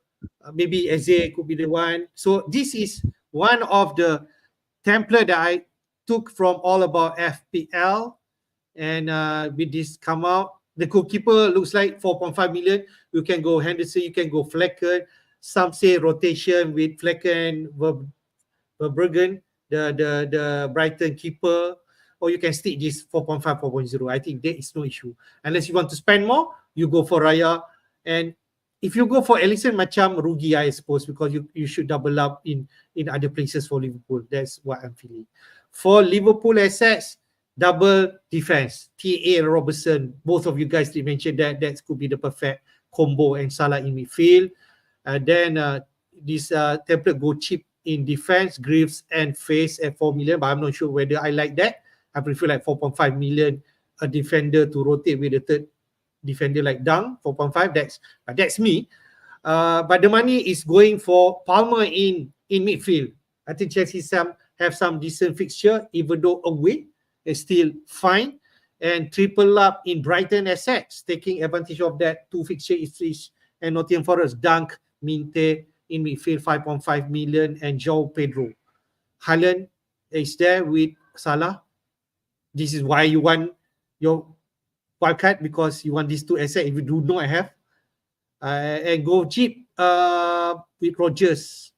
maybe Eze could be the one. So this is one of the template that I took from All About FPL, and with this come out, the goalkeeper looks like 4.5 million. You can go Henderson, you can go Flecken. Some say rotation with Flecken, Verbruggen, the Brighton keeper, or you can stick this 4.5, 4.0. I think there is no issue. Unless you want to spend more, you go for Raya. And if you go for Alisson, macam rugi, I suppose, because you should double up in other places for Liverpool. That's what I'm feeling. For Liverpool assets, double defense. TA and Robertson, both of you guys did mention that could be the perfect combo, and Salah in midfield. Then this template go cheap in defense, Greaves and Face at 4 million, but I'm not sure whether I like that. I prefer like 4.5 million a defender to rotate with a third defender like Dang, 4.5. That's me. But the money is going for Palmer in midfield. I think Chelsea have some decent fixture, even though away is still fine. And triple up in Brighton assets, taking advantage of that two fixture is and Nottingham Forest, Dunk, Minte in midfield, 5.5 million, and João Pedro. Haaland is there with Salah. This is why you want your wildcard, because you want these two assets if you do not have. And go cheap with Rodgers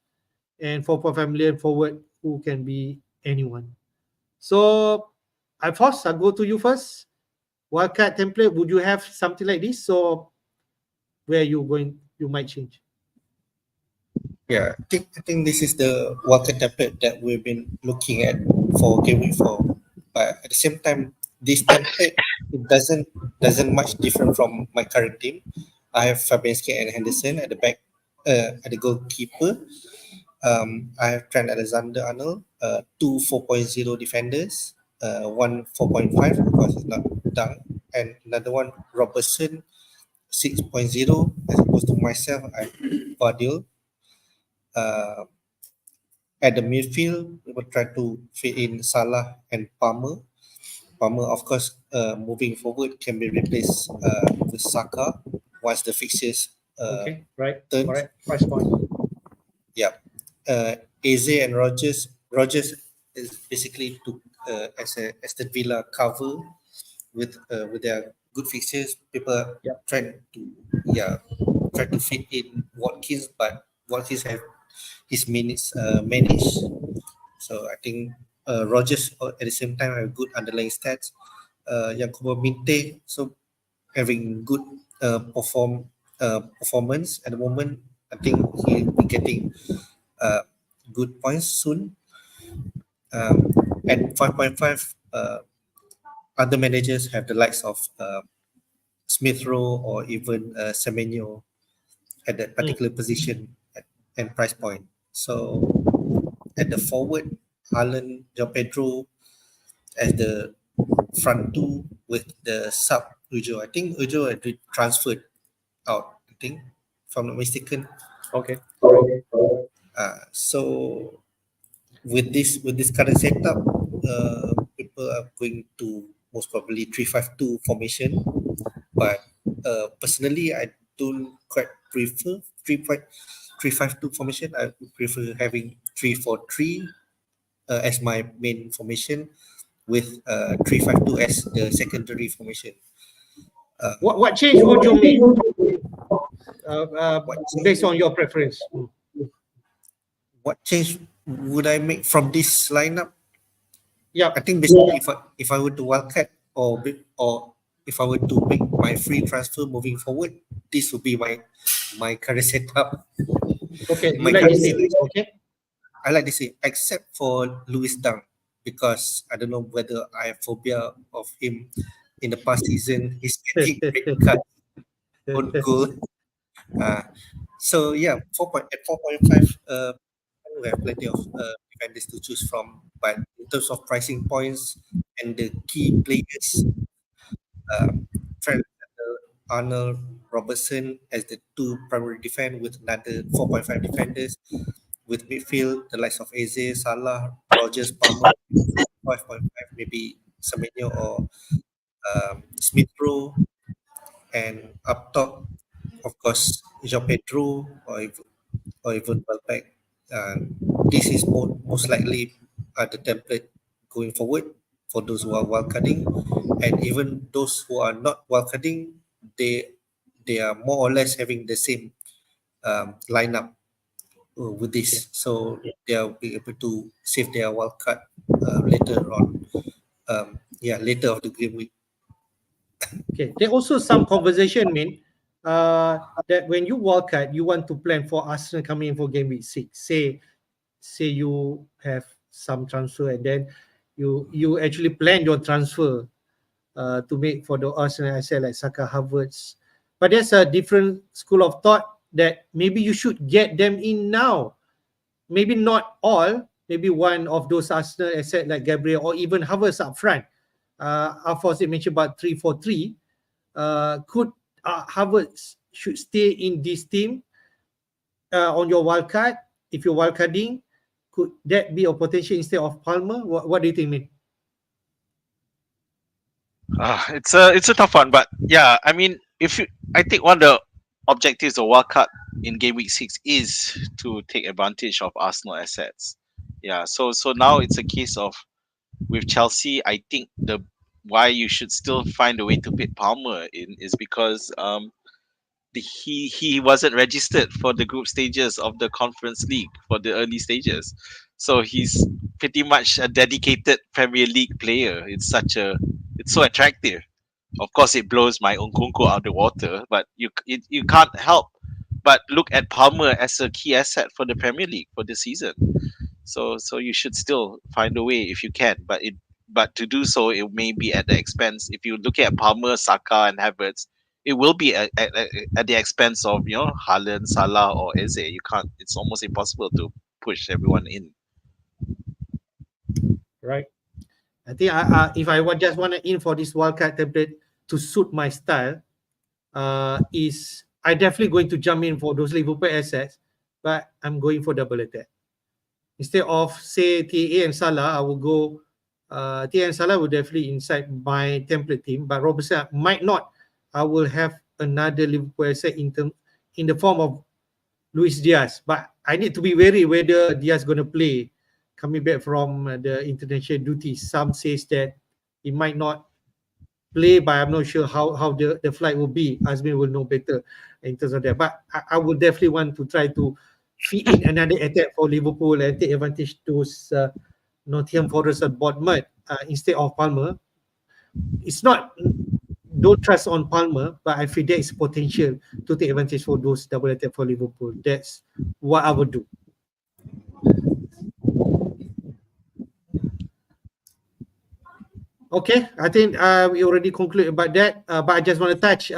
and 4.5 million forward, who can be anyone. So, Hafiz, I'll go to you first. Wildcard template, would you have something like this? So, where you might change? Yeah, I think this is the wildcard template that we've been looking at for Gameweek 4. But at the same time, this template it doesn't much different from my current team. I have Fabianski and Henderson at the back, at the goalkeeper. I have Trent Alexander-Arnold, two 4.0 defenders, one 4.5 because it's not done, and another one Robertson 6.0 as opposed to myself. I have Vardiel. At the midfield, we will try to fit in Salah and Palmer. Palmer, of course, moving forward can be replaced with Saka once the fixtures Okay, right. turn. Correct. Price point. Yeah. Eze and Rodgers is basically to as the Villa cover with their good fixtures. People trying to fit in Watkins, but Watkins have his minutes managed. So I think Rodgers at the same time have good underlying stats. Yankuba Minte so having good performance at the moment. I think he'll be getting good points soon. At 5.5, other managers have the likes of Smith Rowe or even Semenyo at that particular position and price point. So at the forward, Haaland, João Pedro as the front two with the sub Ujo. I think Ujo had transferred out, I think, if I'm not mistaken. Okay. So with this current setup, people are going to most probably 3-5-2 formation. But personally, I don't quite prefer 3-5-2 formation. I prefer having 3-4-3 as my main formation, with 3-5-2 as the secondary formation. What change would you make based on your preference? What change would I make from this lineup? Yeah, I think basically if I were to wildcard or if I were to make my free transfer moving forward, this would be my current setup. Okay, you My like this current- team, okay? I like this, except for Louis Dunk, because I don't know whether I have phobia of him. In the past season, he's getting red card on goal. So yeah, 4.5. We have plenty of defenders to choose from, but in terms of pricing points and the key players, Trent Arnold, Robertson as the two primary defense with another 4.5 defenders. With midfield, the likes of Eze, Salah, Rodgers, Palmer, 5.5, maybe Semenyo or Smith Rowe. and up top, of course, João Pedro or even Welbeck. This is most likely the template going forward for those who are wildcarding, and even those who are not wildcarding, they are more or less having the same lineup with this, so they'll be able to save their wildcard later on. Later of the game week. Okay. There also some conversation, that when you wildcard, you want to plan for Arsenal coming in for game week 6. Say you have some transfer and then you actually plan your transfer to make for the Arsenal asset like Saka, Havertz. But there's a different school of thought that maybe you should get them in now. Maybe not all, maybe one of those Arsenal asset like Gabriel or even Havertz up front. Hafiz mentioned about 3-4-3. Could Havertz should stay in this team on your wildcard? If you're wildcarding, could that be a potential instead of Palmer? What do you think, Min? It's a tough one, but yeah, I mean, I think one of the objectives of wildcard in game week 6 is to take advantage of Arsenal assets. Yeah, so now it's a case of with Chelsea. I think why you should still find a way to fit Palmer in is because he wasn't registered for the group stages of the Conference League for the early stages, so he's pretty much a dedicated Premier League player. It's so attractive. Of course, it blows my Nkunku out of the water, but you can't help but look at Palmer as a key asset for the Premier League for this season. So you should still find a way if you can, but to do so, it may be at the expense. If you look at Palmer, Saka, and Havertz, it will be at the expense of Haaland, Salah, or Eze. You can't. It's almost impossible to push everyone in. Right. I think if I just want to in for this wildcard template to suit my style, is I definitely going to jump in for those Liverpool assets, but I'm going for double attack. Instead of say TA and Salah, I will go TA and Salah will definitely inside my template team, but Robertson might not. I will have another Liverpool asset in the form of Luis Diaz, but I need to be wary whether Diaz going to play coming back from the international duties. Some says that he might not play, but I'm not sure how the flight will be. Azmin will know better in terms of that. But I would definitely want to try to feed in another attack for Liverpool and take advantage those Nottingham Forest and Bournemouth instead of Palmer. It's not, don't trust on Palmer, but I feel there is potential to take advantage for those double attack for Liverpool. That's what I would do. Okay, I think we already concluded about that, but I just want to touch,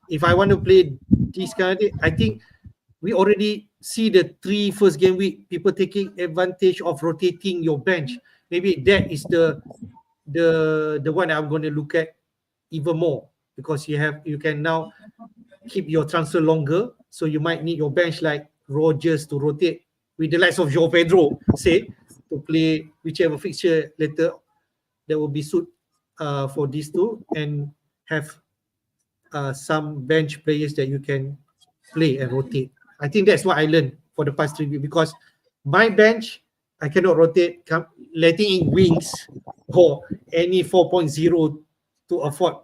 if I want to play this kind of thing, I think we already see the 3 first game week, people taking advantage of rotating your bench. Maybe that is the one I'm going to look at even more, because you can now keep your transfer longer, so you might need your bench like Rodgers to rotate with the likes of João Pedro, say, to play whichever fixture later that will be suit for these two, and have some bench players that you can play and rotate. I think that's what I learned for the past 3 weeks, because my bench, I cannot rotate, letting in wings or any 4.0 to afford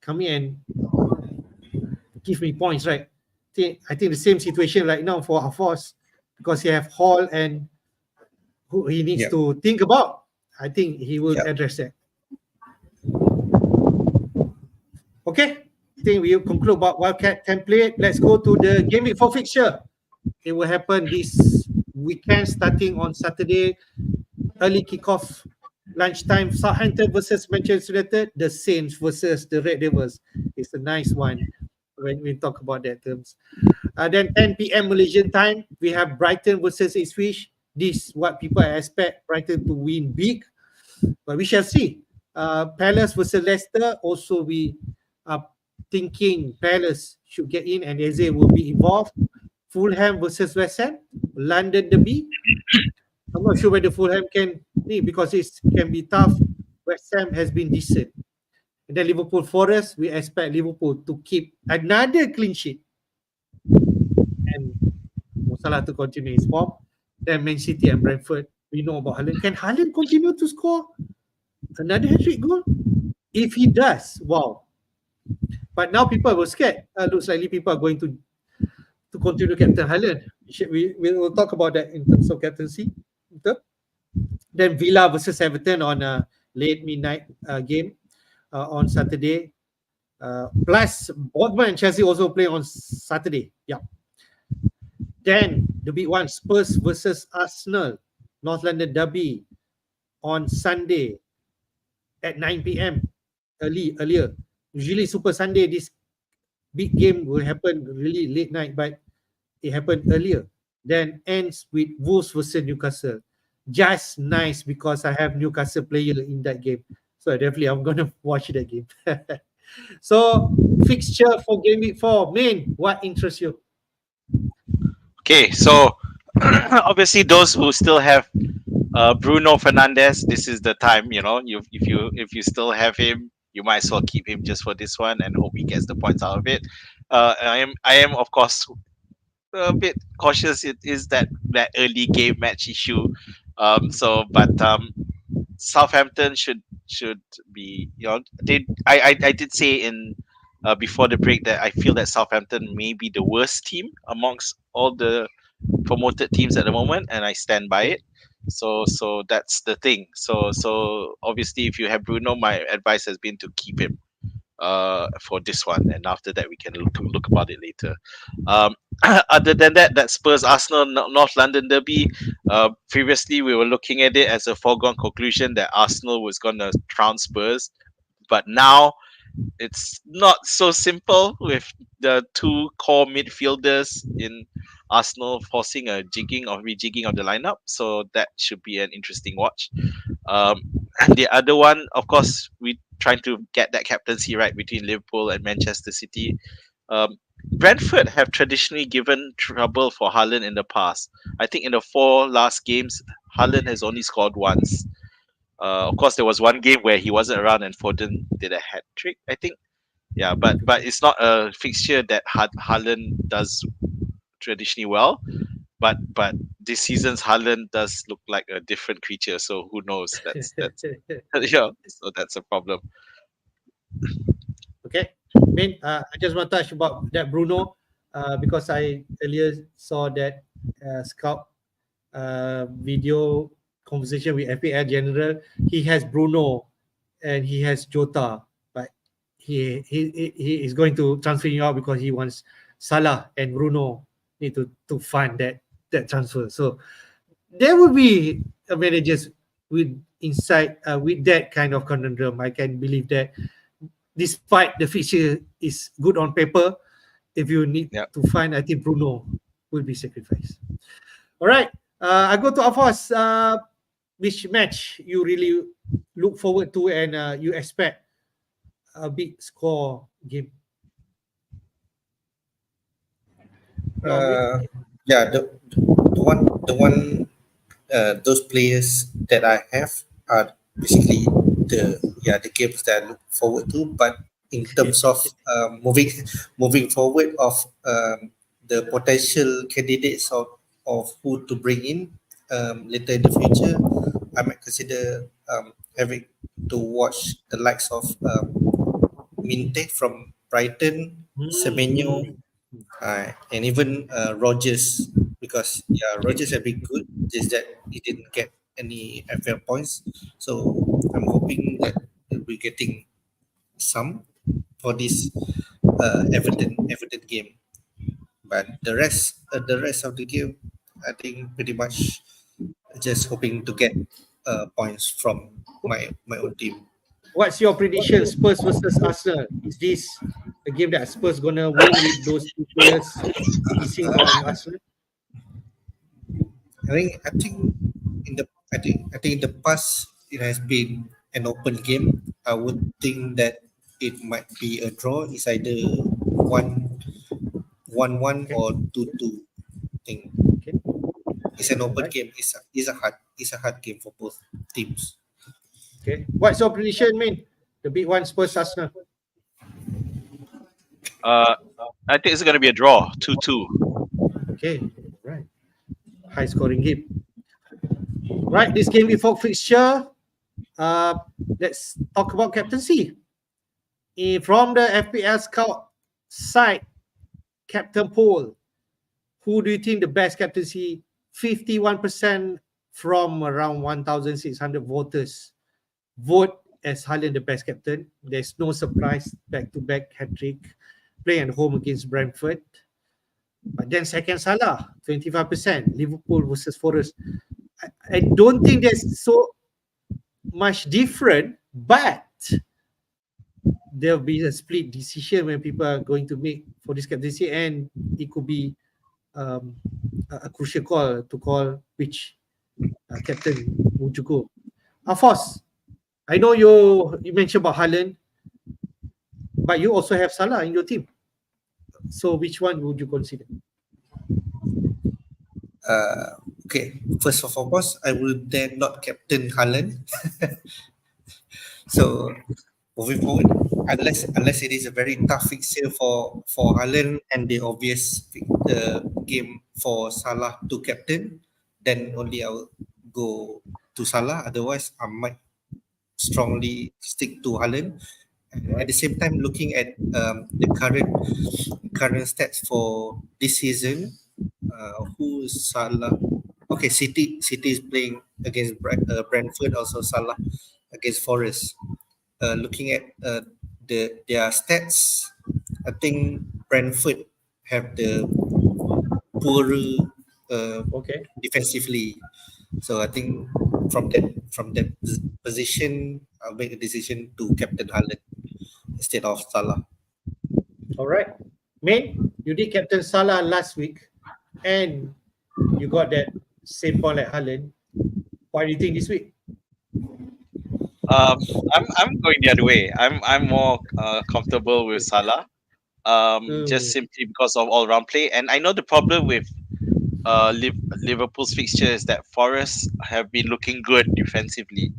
come in and give me points, right? I think the same situation right now for Hafiz, because he have Hall and who he needs to think about. I think he will address that. Okay, I think we conclude about Wildcat template. Let's go to the game week 4 fixture. It will happen this weekend, starting on Saturday, early kickoff, lunchtime. Southampton versus Manchester United. The Saints versus the Red Devils. It's a nice one when we talk about that terms. Then 10 p.m. Malaysian time, we have Brighton versus Ipswich. This is what people expect Brighton to win big, but we shall see. Palace versus Leicester. Also, we are thinking Palace should get in and Eze will be involved. Fulham versus West Ham, London derby. I'm not sure whether Fulham can be, because it can be tough. West Ham has been decent. And then Liverpool Forest, we expect Liverpool to keep another clean sheet. And Mo Salah to continue his form. Then Man City and Brentford, we know about Haaland. Can Haaland continue to score another hat-trick goal? If he does, wow. But now people were scared. Looks likely people are going to continue Captain Haaland. We will talk about that in terms of captaincy. Then Villa versus Everton on a late midnight game on Saturday. Plus, Bournemouth and Chelsea also play on Saturday. Yeah. Then the big one, Spurs versus Arsenal, North London derby on Sunday at 9 p.m. Earlier. Usually Super Sunday, this big game will happen really late night, but it happened earlier. Then ends with Wolves versus Newcastle. Just nice because I have Newcastle player in that game. So definitely I'm going to watch that game. So fixture for game week 4. Main, what interests you? Okay, so obviously those who still have Bruno Fernandes, this is the time. If you still have him, you might as well keep him just for this one and hope he gets the points out of it. I am of course a bit cautious. It is that early game match issue. But Southampton should be, I did say in before the break that I feel that Southampton may be the worst team amongst all the promoted teams at the moment, and I stand by it. So that's the thing. So obviously, if you have Bruno, my advice has been to keep him for this one, and after that we can look about it later. Other than that Spurs Arsenal North London derby. Previously, we were looking at it as a foregone conclusion that Arsenal was gonna trounce Spurs, but now it's not so simple with the two core midfielders in Arsenal forcing a rejigging of the lineup. So that should be an interesting watch. And the other one, of course, we trying to get that captaincy right between Liverpool and Manchester City. Brentford have traditionally given trouble for Haaland in the past. I think in the 4 last games, Haaland has only scored once. Of course, there was one game where he wasn't around and Foden did a hat trick, I think. Yeah, but it's not a fixture that Haaland does traditionally well. But this season's Haaland does look like a different creature. So who knows? That's yeah. So that's a problem. Okay. I just want to touch about that Bruno because I earlier saw that scout video conversation with FPL General. He has Bruno and he has Jota, but he is going to transfer him out because he wants Salah and Bruno need to fund that transfer. So there will be managers with insight with that kind of conundrum. I can believe that despite the fixture is good on paper, if you need to find, I think Bruno will be sacrificed. All right. I go to Hafiz. Which match you really look forward to and you expect a big score game? The one those players that I have are basically the games that I look forward to. But in terms of moving forward of the potential candidates of who to bring in later in the future, I might consider having to watch the likes of Minte from Brighton, Semenyo, and even Rogers, because Rogers have been good, just that he didn't get any FPL points. So I'm hoping that we'll be getting some for this Everton game. But the rest of the game, I think pretty much just hoping to get points from my own team. What's your prediction? Spurs versus Arsenal. Is this a game that Spurs gonna win with those two players missing on Arsenal? I think in the past it has been an open game. I would think that it might be a draw. It's either 1-1 or 2-2 thing. Okay. It's an open game. It's a hard game for both teams. Okay. What's your prediction, man? The big one, Spurs Arsenal. I think it's going to be a draw, 2-2. Okay, right. High scoring game. Right, this game before fixture. Let's talk about captaincy. From the FPL Scout site, captain poll. Who do you think the best captaincy? 51% from around 1,600 voters vote as Haaland the best captain. There's no surprise, back-to-back hat-trick, playing at home against Brentford. But then second Salah, 25%, Liverpool versus Forest. I don't think there's so much different, but there'll be a split decision when people are going to make for this captaincy, and it could be a crucial call to call which captain would you go. Hafiz, I know you mentioned about Haaland, but you also have Salah in your team. So which one would you consider? Okay, first of all, boss, I will dare not captain Haaland. So moving forward, unless it is a very tough fixture for Haaland and the obvious game for Salah to captain, then only I will go to Salah. Otherwise, I might strongly stick to Haaland. And at the same time, looking at the current stats for this season, who is Salah? Okay, City is playing against Brentford, also Salah against Forest. Looking at their stats, I think Brentford have the poorer defensively. So I think from that position, I'll make a decision to captain Haaland instead of Salah. All right. Main, you did captain Salah last week and you got that same point like Haaland. What do you think this week? I'm going the other way. I'm more comfortable with Salah, just simply because of all-round play. And I know the problem with Liverpool's fixture is that Forest have been looking good defensively.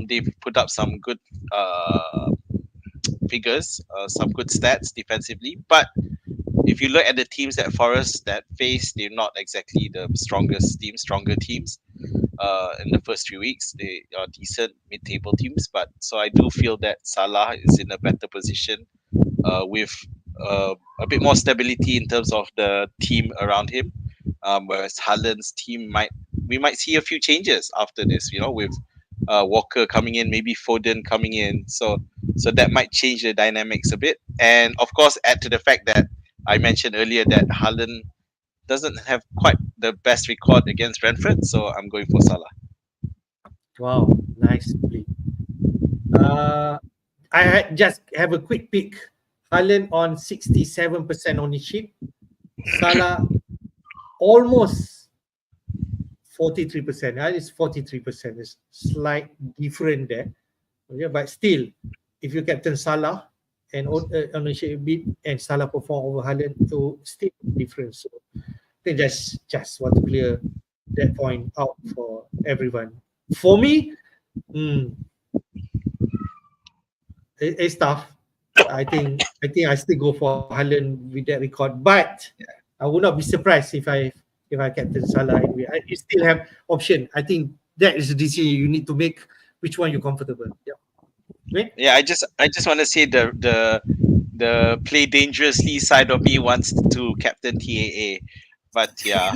They've put up some good figures, some good stats defensively. But if you look at the teams that Forest that face, they're not exactly the strongest teams, stronger teams. In the first 3 weeks, they are decent mid-table teams. But so I do feel that Salah is in a better position with a bit more stability in terms of the team around him. Whereas Haaland's team we might see a few changes after this, with Walker coming in, maybe Foden coming in. So that might change the dynamics a bit. And of course, add to the fact that I mentioned earlier that Haaland doesn't have quite the best record against Brentford, so I'm going for Salah. Wow, nice play. I just have a quick pick. Haaland on 67% ownership. Salah almost 43%. It's 43%. It's slight different there. Okay, but still, if you captain Salah and ownership a bit and Salah perform over Haaland, so still difference. So I think just want to clear that point out for everyone. For me, it's tough. I think I still go for Haaland with that record, but I would not be surprised if I captain Salah. You still have option. I think that is the decision you need to make. Which one you're comfortable? Yeah. Okay? Yeah, I just want to say the play dangerously side of me wants to captain TAA, but yeah,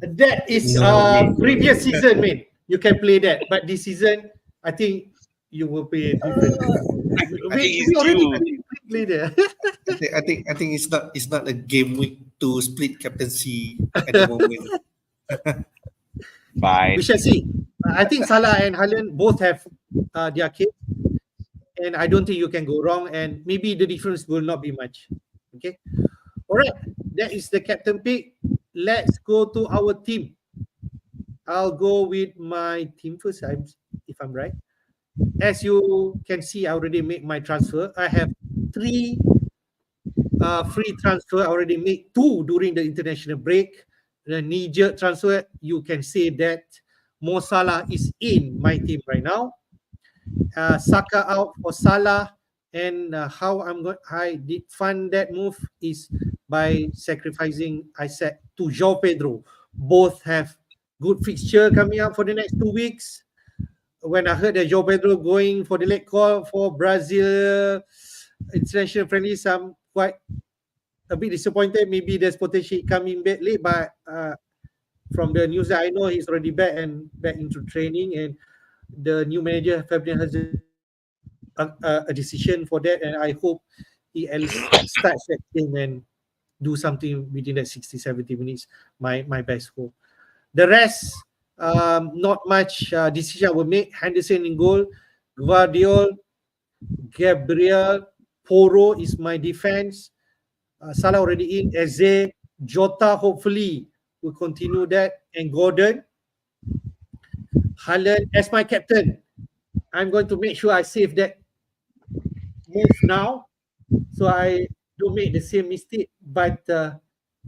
that is previous season, man. You can play that, but this season, I think you will play different. We already played there. I think it's not a game week to split captaincy at the moment. Fine. We shall see. I think Salah and Haaland both have their case, and I don't think you can go wrong. And maybe the difference will not be much. Okay. All right. That is the captain pick. Let's go to our team. I'll go with my team first, if I'm right. As you can see, I already made my transfer. I have 3 free transfer. I already made 2 during the international break. The knee-jerk transfer, you can say that Mo Salah is in my team right now. Saka out for Salah, and I did fund that move is by sacrificing Isaac to João Pedro. Both have good fixture coming up for the next 2 weeks. When I heard that João Pedro going for the late call for Brazil international friendlies, I'm quite a bit disappointed. Maybe there's potential coming back late, but from the news that I know, he's already back into training, and the new manager Fabian has a decision for that, and I hope he at least starts that game and do something within that 60-70 minutes. My best hope. The rest, not much decision I will make. Henderson in goal, Guardiola, Gabriel, Poro is my defense. Salah already in. Eze, Jota hopefully will continue that, and Gordon. Haaland as my captain. I'm going to make sure I save that move now, so I don't make the same mistake. But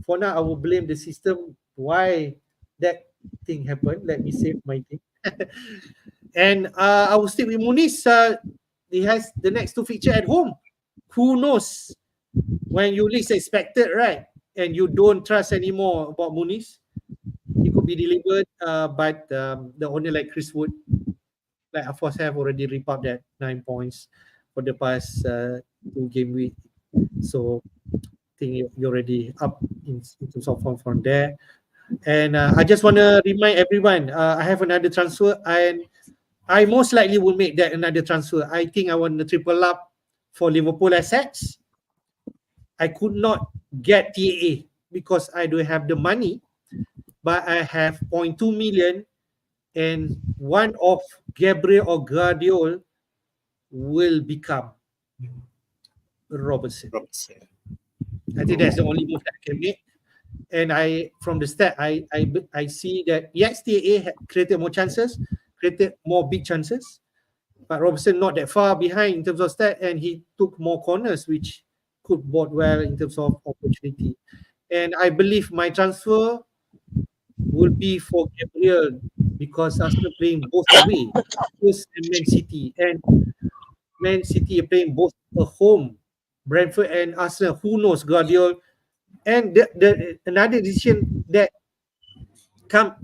for now, I will blame the system why that thing happened. Let me save my thing. And I will stick with Muniz. He has the next 2 fixtures at home. Who knows when you least expected, right? And you don't trust anymore about Muniz. He could be delivered, but the owner like Chris Wood, like Hafiz have already ripped up that 9 points for the past 2 game week. So I think you're already up in terms of form from there. And I just want to remind everyone, I have another transfer, and I most likely will make that another transfer. I think I want to triple up for Liverpool assets. I could not get TAA because I don't have the money, but I have 0.2 million, and one of Gabriel or Guardiola will become Robertson. I think that's the only move that I can make. And from the start, I see that yes, TAA had created more chances, created more big chances, but Robertson not that far behind in terms of stat, and he took more corners, which could bode well in terms of opportunity. And I believe my transfer will be for Gabriel because Arsenal playing both away, Spurs and Man City, and Man City are playing both at home. Brentford and Arsenal, who knows Guardiola. And the another decision that come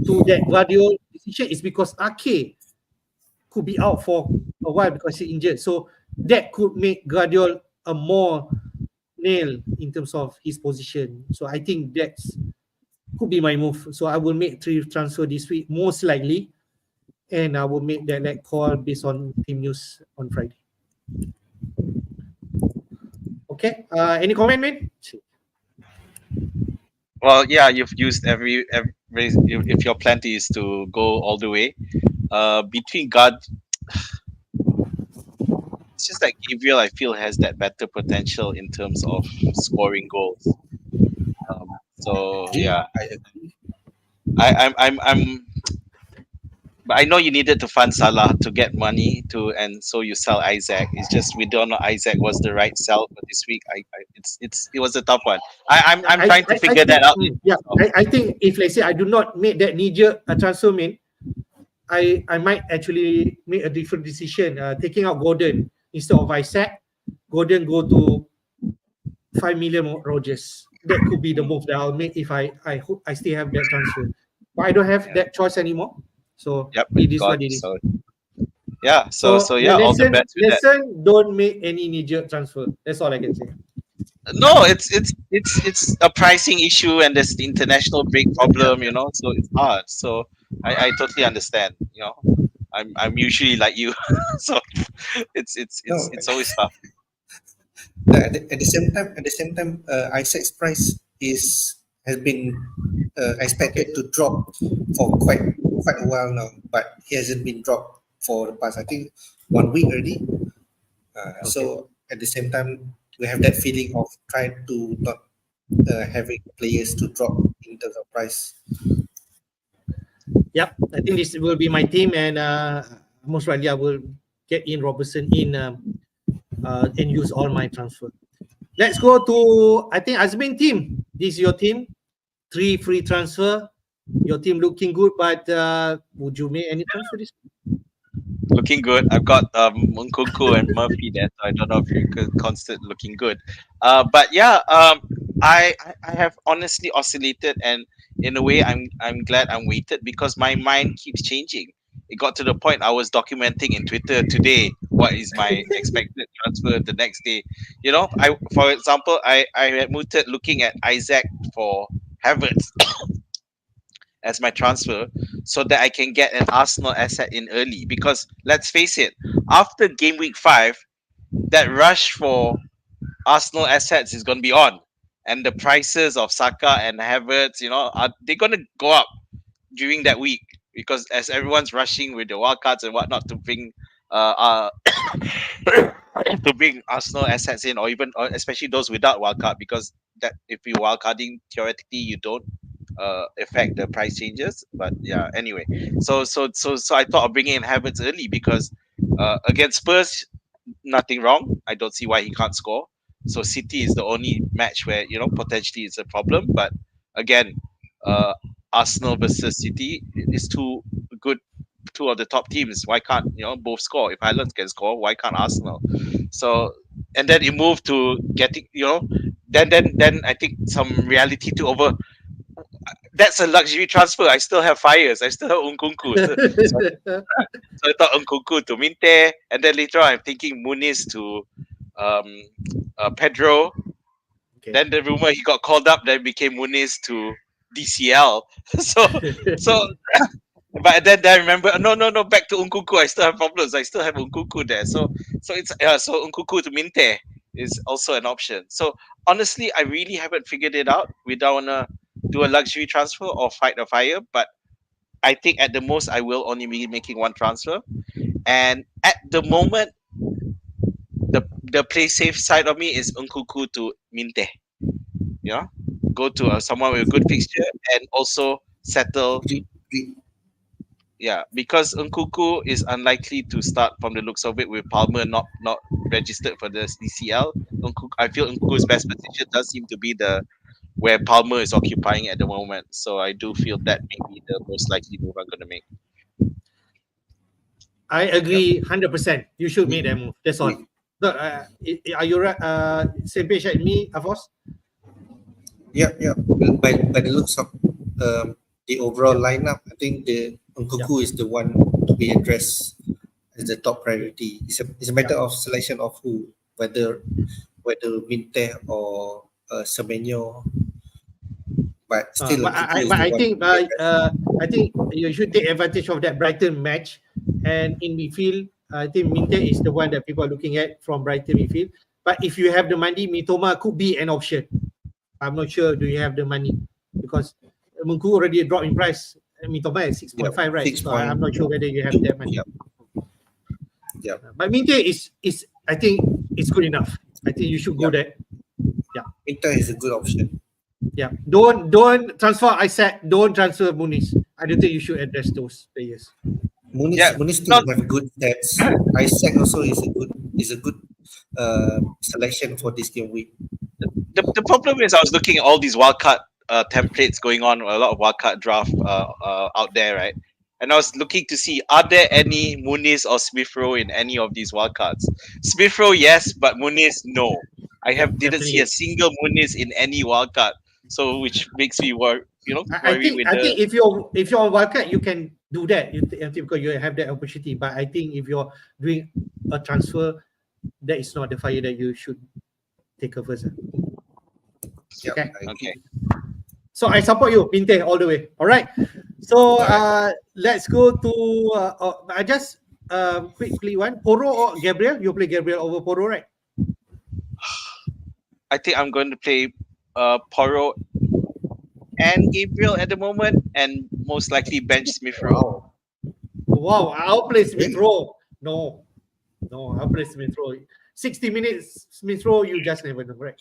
to that Guardiola decision is because Ake could be out for a while because he's injured. So that could make Guardiola a more nail in terms of his position. So I think that's could be my move. So I will make 3 transfer this week, most likely, and I will make that call based on team news on Friday. Okay. Any comment, man? Well, yeah, you've used every if your plan is to go all the way. Between God, it's just like Gabriel, I feel has that better potential in terms of scoring goals. So yeah, I agree. I'm but I know you needed to fund Salah to get money to, and so you sell Isaac. It's just we don't know Isaac was the right sell for this week. It was a tough one. I'm trying to figure that out. Yeah, I think if let's say I do not make that knee-jerk transfer, man, I might actually make a different decision. Taking out Gordon instead of Isaac. Gordon go to 5 million Rogers. That could be the move that I'll make if I hope I still have that transfer. But I don't have that choice anymore. So Yep, it is what it is. So yeah, so yeah, the all the lesson, best with that. lesson, don't make any knee-jerk transfer. That's all I can say. No, it's a pricing issue, and there's the international break problem, so it's hard. So I totally understand. I'm usually like you, so it's always tough. At the same time, Isaac's price has been expected to drop for quite a while now, but he hasn't been dropped for the past, I think, 1 week already. So at the same time, we have that feeling of trying to not having players to drop in terms of price. Yep, I think this will be my team, and most likely I will get in Robertson in and use all my transfer. Let's go to, I think, Azmin team. This is your team. 3 free transfer. Your team looking good, but would you make any transfer this week? looking good. I've got Nkunku and Murphy there, so I don't know if you could constant looking good. But yeah, I have honestly oscillated, and in a way, I'm glad I'm waited because my mind keeps changing. It got to the point I was documenting in Twitter today what is my expected transfer the next day. You know, for example, I had mooted looking at Isaac for Havertz as my transfer so that I can get an Arsenal asset in early. Because let's face it, after game week 5, that rush for Arsenal assets is going to be on. And the prices of Saka and Havertz, they're going to go up during that week because as everyone's rushing with the wildcards and whatnot to bring to bring Arsenal assets in, or especially those without wildcard, because that if you wildcarding theoretically you don't affect the price changes. But yeah, anyway, so I thought of bringing in Havertz early because against Spurs, nothing wrong. I don't see why he can't score. So City is the only match where potentially it's a problem. But again, Arsenal versus City is two of the top teams. Why can't both score? If Highlands can score, why can't Arsenal? So and then it moved to getting then I think some reality took over. That's a luxury transfer. I still have Fires. I still have Nkunku. So I thought Nkunku to Minte, and then later on I'm thinking Muniz to Pedro. Okay. Then the rumor he got called up, then became Muniz to DCL. so but then I remember no back to Nkunku. I still have problems. I still have Nkunku there. So it's so Nkunku to Minte is also an option. So honestly, I really haven't figured it out. We don't wanna do a luxury transfer or fight a fire, but I think at the most I will only be making one transfer. And at the moment, the play safe side of me is Nkunku to Minte. Go to someone with a good fixture and also settle. Yeah, because Nkunku is unlikely to start from the looks of it with Palmer not registered for the DCL. I feel Nkunku's best position does seem to be where Palmer is occupying at the moment. So I do feel that may be the most likely move I'm going to make. I agree 100%. You should make that move. That's all. So, are you same page as me, Hafiz? Yeah. By the looks of the overall lineup, I think the Nkunku is the one to be addressed as the top priority. It's a matter of selection of who, whether Minte or Semenyo. But still, I think you should take advantage of that Brighton match, and in midfield, I think Minte is the one that people are looking at from Brighton midfield. But if you have the money, Mitoma could be an option. I'm not sure. Do you have the money? Because Nkunku already dropped in price. Mitoma is 6.5, right? 6. So I'm not sure whether you have that money. Yeah. But Minte is I think it's good enough. I think you should go there. Yeah. Minte is a good option. Yeah. Don't transfer Isaac. Don't transfer Muniz. I don't think you should address those players. Muniz still have good stats. Isaac also is a good selection for this game week. The problem is I was looking at all these wildcard templates going on, a lot of wildcard draft out there, right? And I was looking to see, are there any Muniz or Smith Rowe in any of these wildcards? Smith Rowe, yes, but Muniz, no. I didn't see a single Muniz in any wildcard, so which makes me worry. I think if you're on wildcard, you can do that because you have that opportunity. But I think if you're doing a transfer, that is not the fire that you should take over first. Okay. So I support you, Minte, all the way. All right. So let's go to I just quickly one. Porro or Gabriel? You play Gabriel over Porro, right? I think I'm going to play Porro and Gabriel at the moment, and most likely bench Smith Rowe. Wow, I'll play Smith Rowe. No, I'll play Smith Rowe. 60 minutes Smith Rowe, you just never know, right?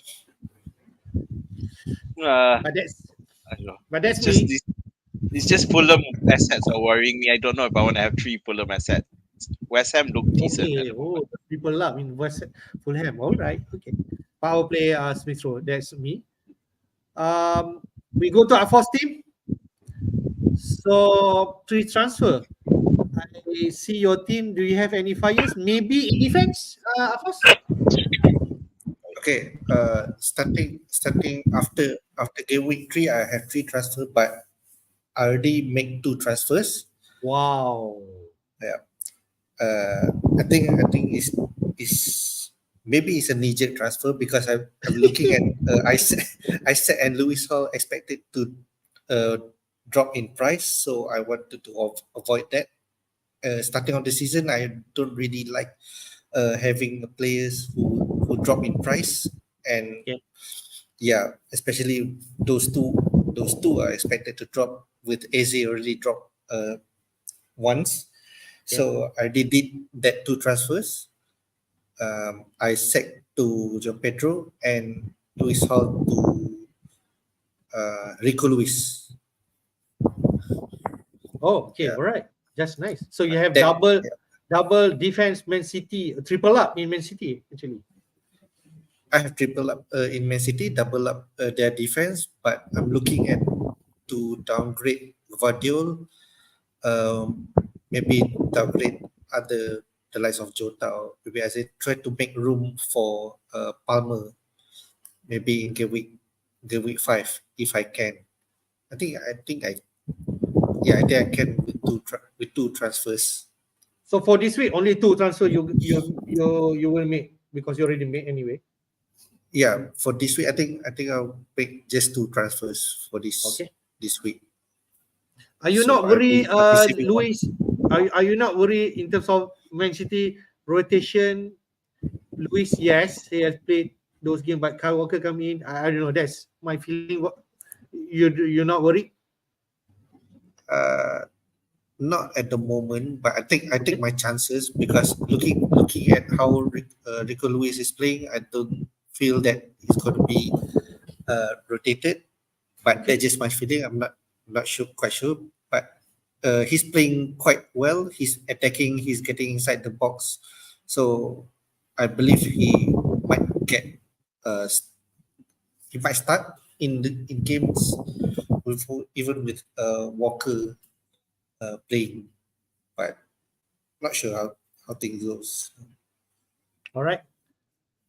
But that's just me. It's just Fulham assets are worrying me. I don't know if I want to have 3 Fulham assets. West Ham look decent. Okay, people love in Fulham. All right, okay. Power play Smith Rowe. That's me. We go to our first team. So 3 transfer. I see your team. Do you have any fires? Maybe in defense, Hafiz? Okay. Starting after game week 3, I have 3 transfer, but I already make 2 transfers. Wow. Yeah. I think is maybe it's a knee-jerk transfer because I'm looking at Isaac and Lewis Hall expected to drop in price, so I wanted to avoid that. Starting of the season, I don't really like having players who drop in price, and Yeah. yeah, especially those two are expected to drop, with AZ already dropped once. So I did that 2 transfers. Isaac to João Pedro and Luis Hall to Rico Luis. Oh, okay, Yeah. all right. That's nice. So you have That- double defense Man City, triple up in Man City actually. I have triple up in Man City, double up their defense, but I'm looking at to downgrade Guardiola, maybe downgrade the likes of Jota, or maybe I say try to make room for Palmer, maybe in game week 5 if I can. I think I can with 2 transfers. So for this week, only 2 transfer you will make because you already made anyway. Yeah, for this week, I think I'll make just 2 transfers for this Okay. this week. Are you So not worried, I'll be saving one. Luis? Are you not worried in terms of Man City rotation? Luis, yes, he has played those games, but Kyle Walker come in. I don't know. That's my feeling. What you're not worried? Not at the moment, but I think my chances, because looking at how Rico Lewis is playing, I don't feel that he's going to be rotated. But that's just my feeling. I'm not quite sure. But he's playing quite well. He's attacking. He's getting inside the box. So I believe he might get. He might start in games even with Walker playing, but not sure how things goes. All right.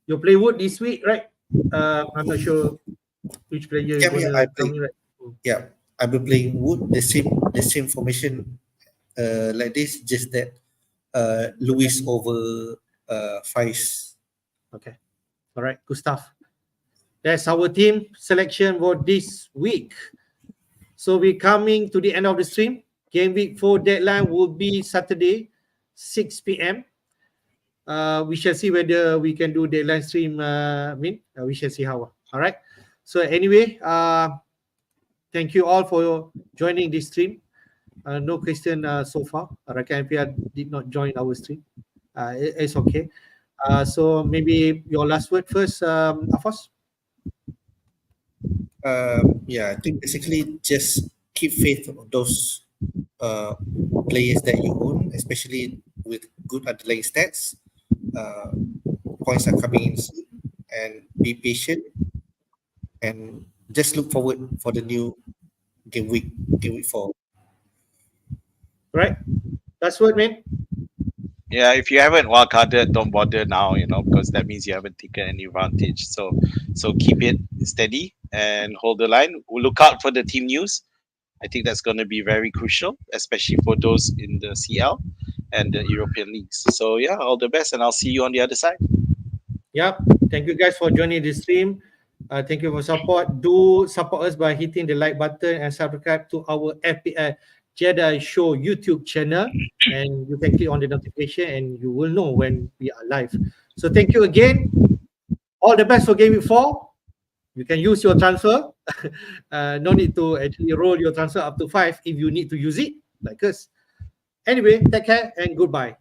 You play Wood this week, right? I'm not sure which player you're Yeah, going I to play. come in, right? Yeah, I've been playing Wood the same formation like this, just that Lewis over Faiz. Okay. All right. Good stuff. That's our team selection for this week. So we're coming to the end of the stream. Game week 4 deadline will be Saturday, 6 p.m. We shall see whether we can do deadline stream, we shall see how. All right. So anyway, thank you all for joining this stream. No question so far. Rakan FPL did not join our stream. It's okay. So maybe your last word first, Afos. Yeah, I think basically just keep faith of those players that you own, especially with good underlying stats. Points are coming in soon, and be patient, and just look forward for the new game week 4. Right. Last word, man. Yeah, if you haven't wildcarded, don't bother now, because that means you haven't taken any advantage. So keep it steady and hold the line. We'll look out for the team news. I think that's going to be very crucial, especially for those in the CL and the European leagues. So yeah, all the best, and I'll see you on the other side. Yep. Thank you guys for joining the stream. Thank you for support. Do support us by hitting the like button and subscribe to our FPL Jedi Show YouTube channel, and you can click on the notification and you will know when we are live. So thank you again. All the best for Game Week 4. You can use your transfer. No need to actually roll your transfer up to 5 if you need to use it, like us. Anyway, take care and goodbye.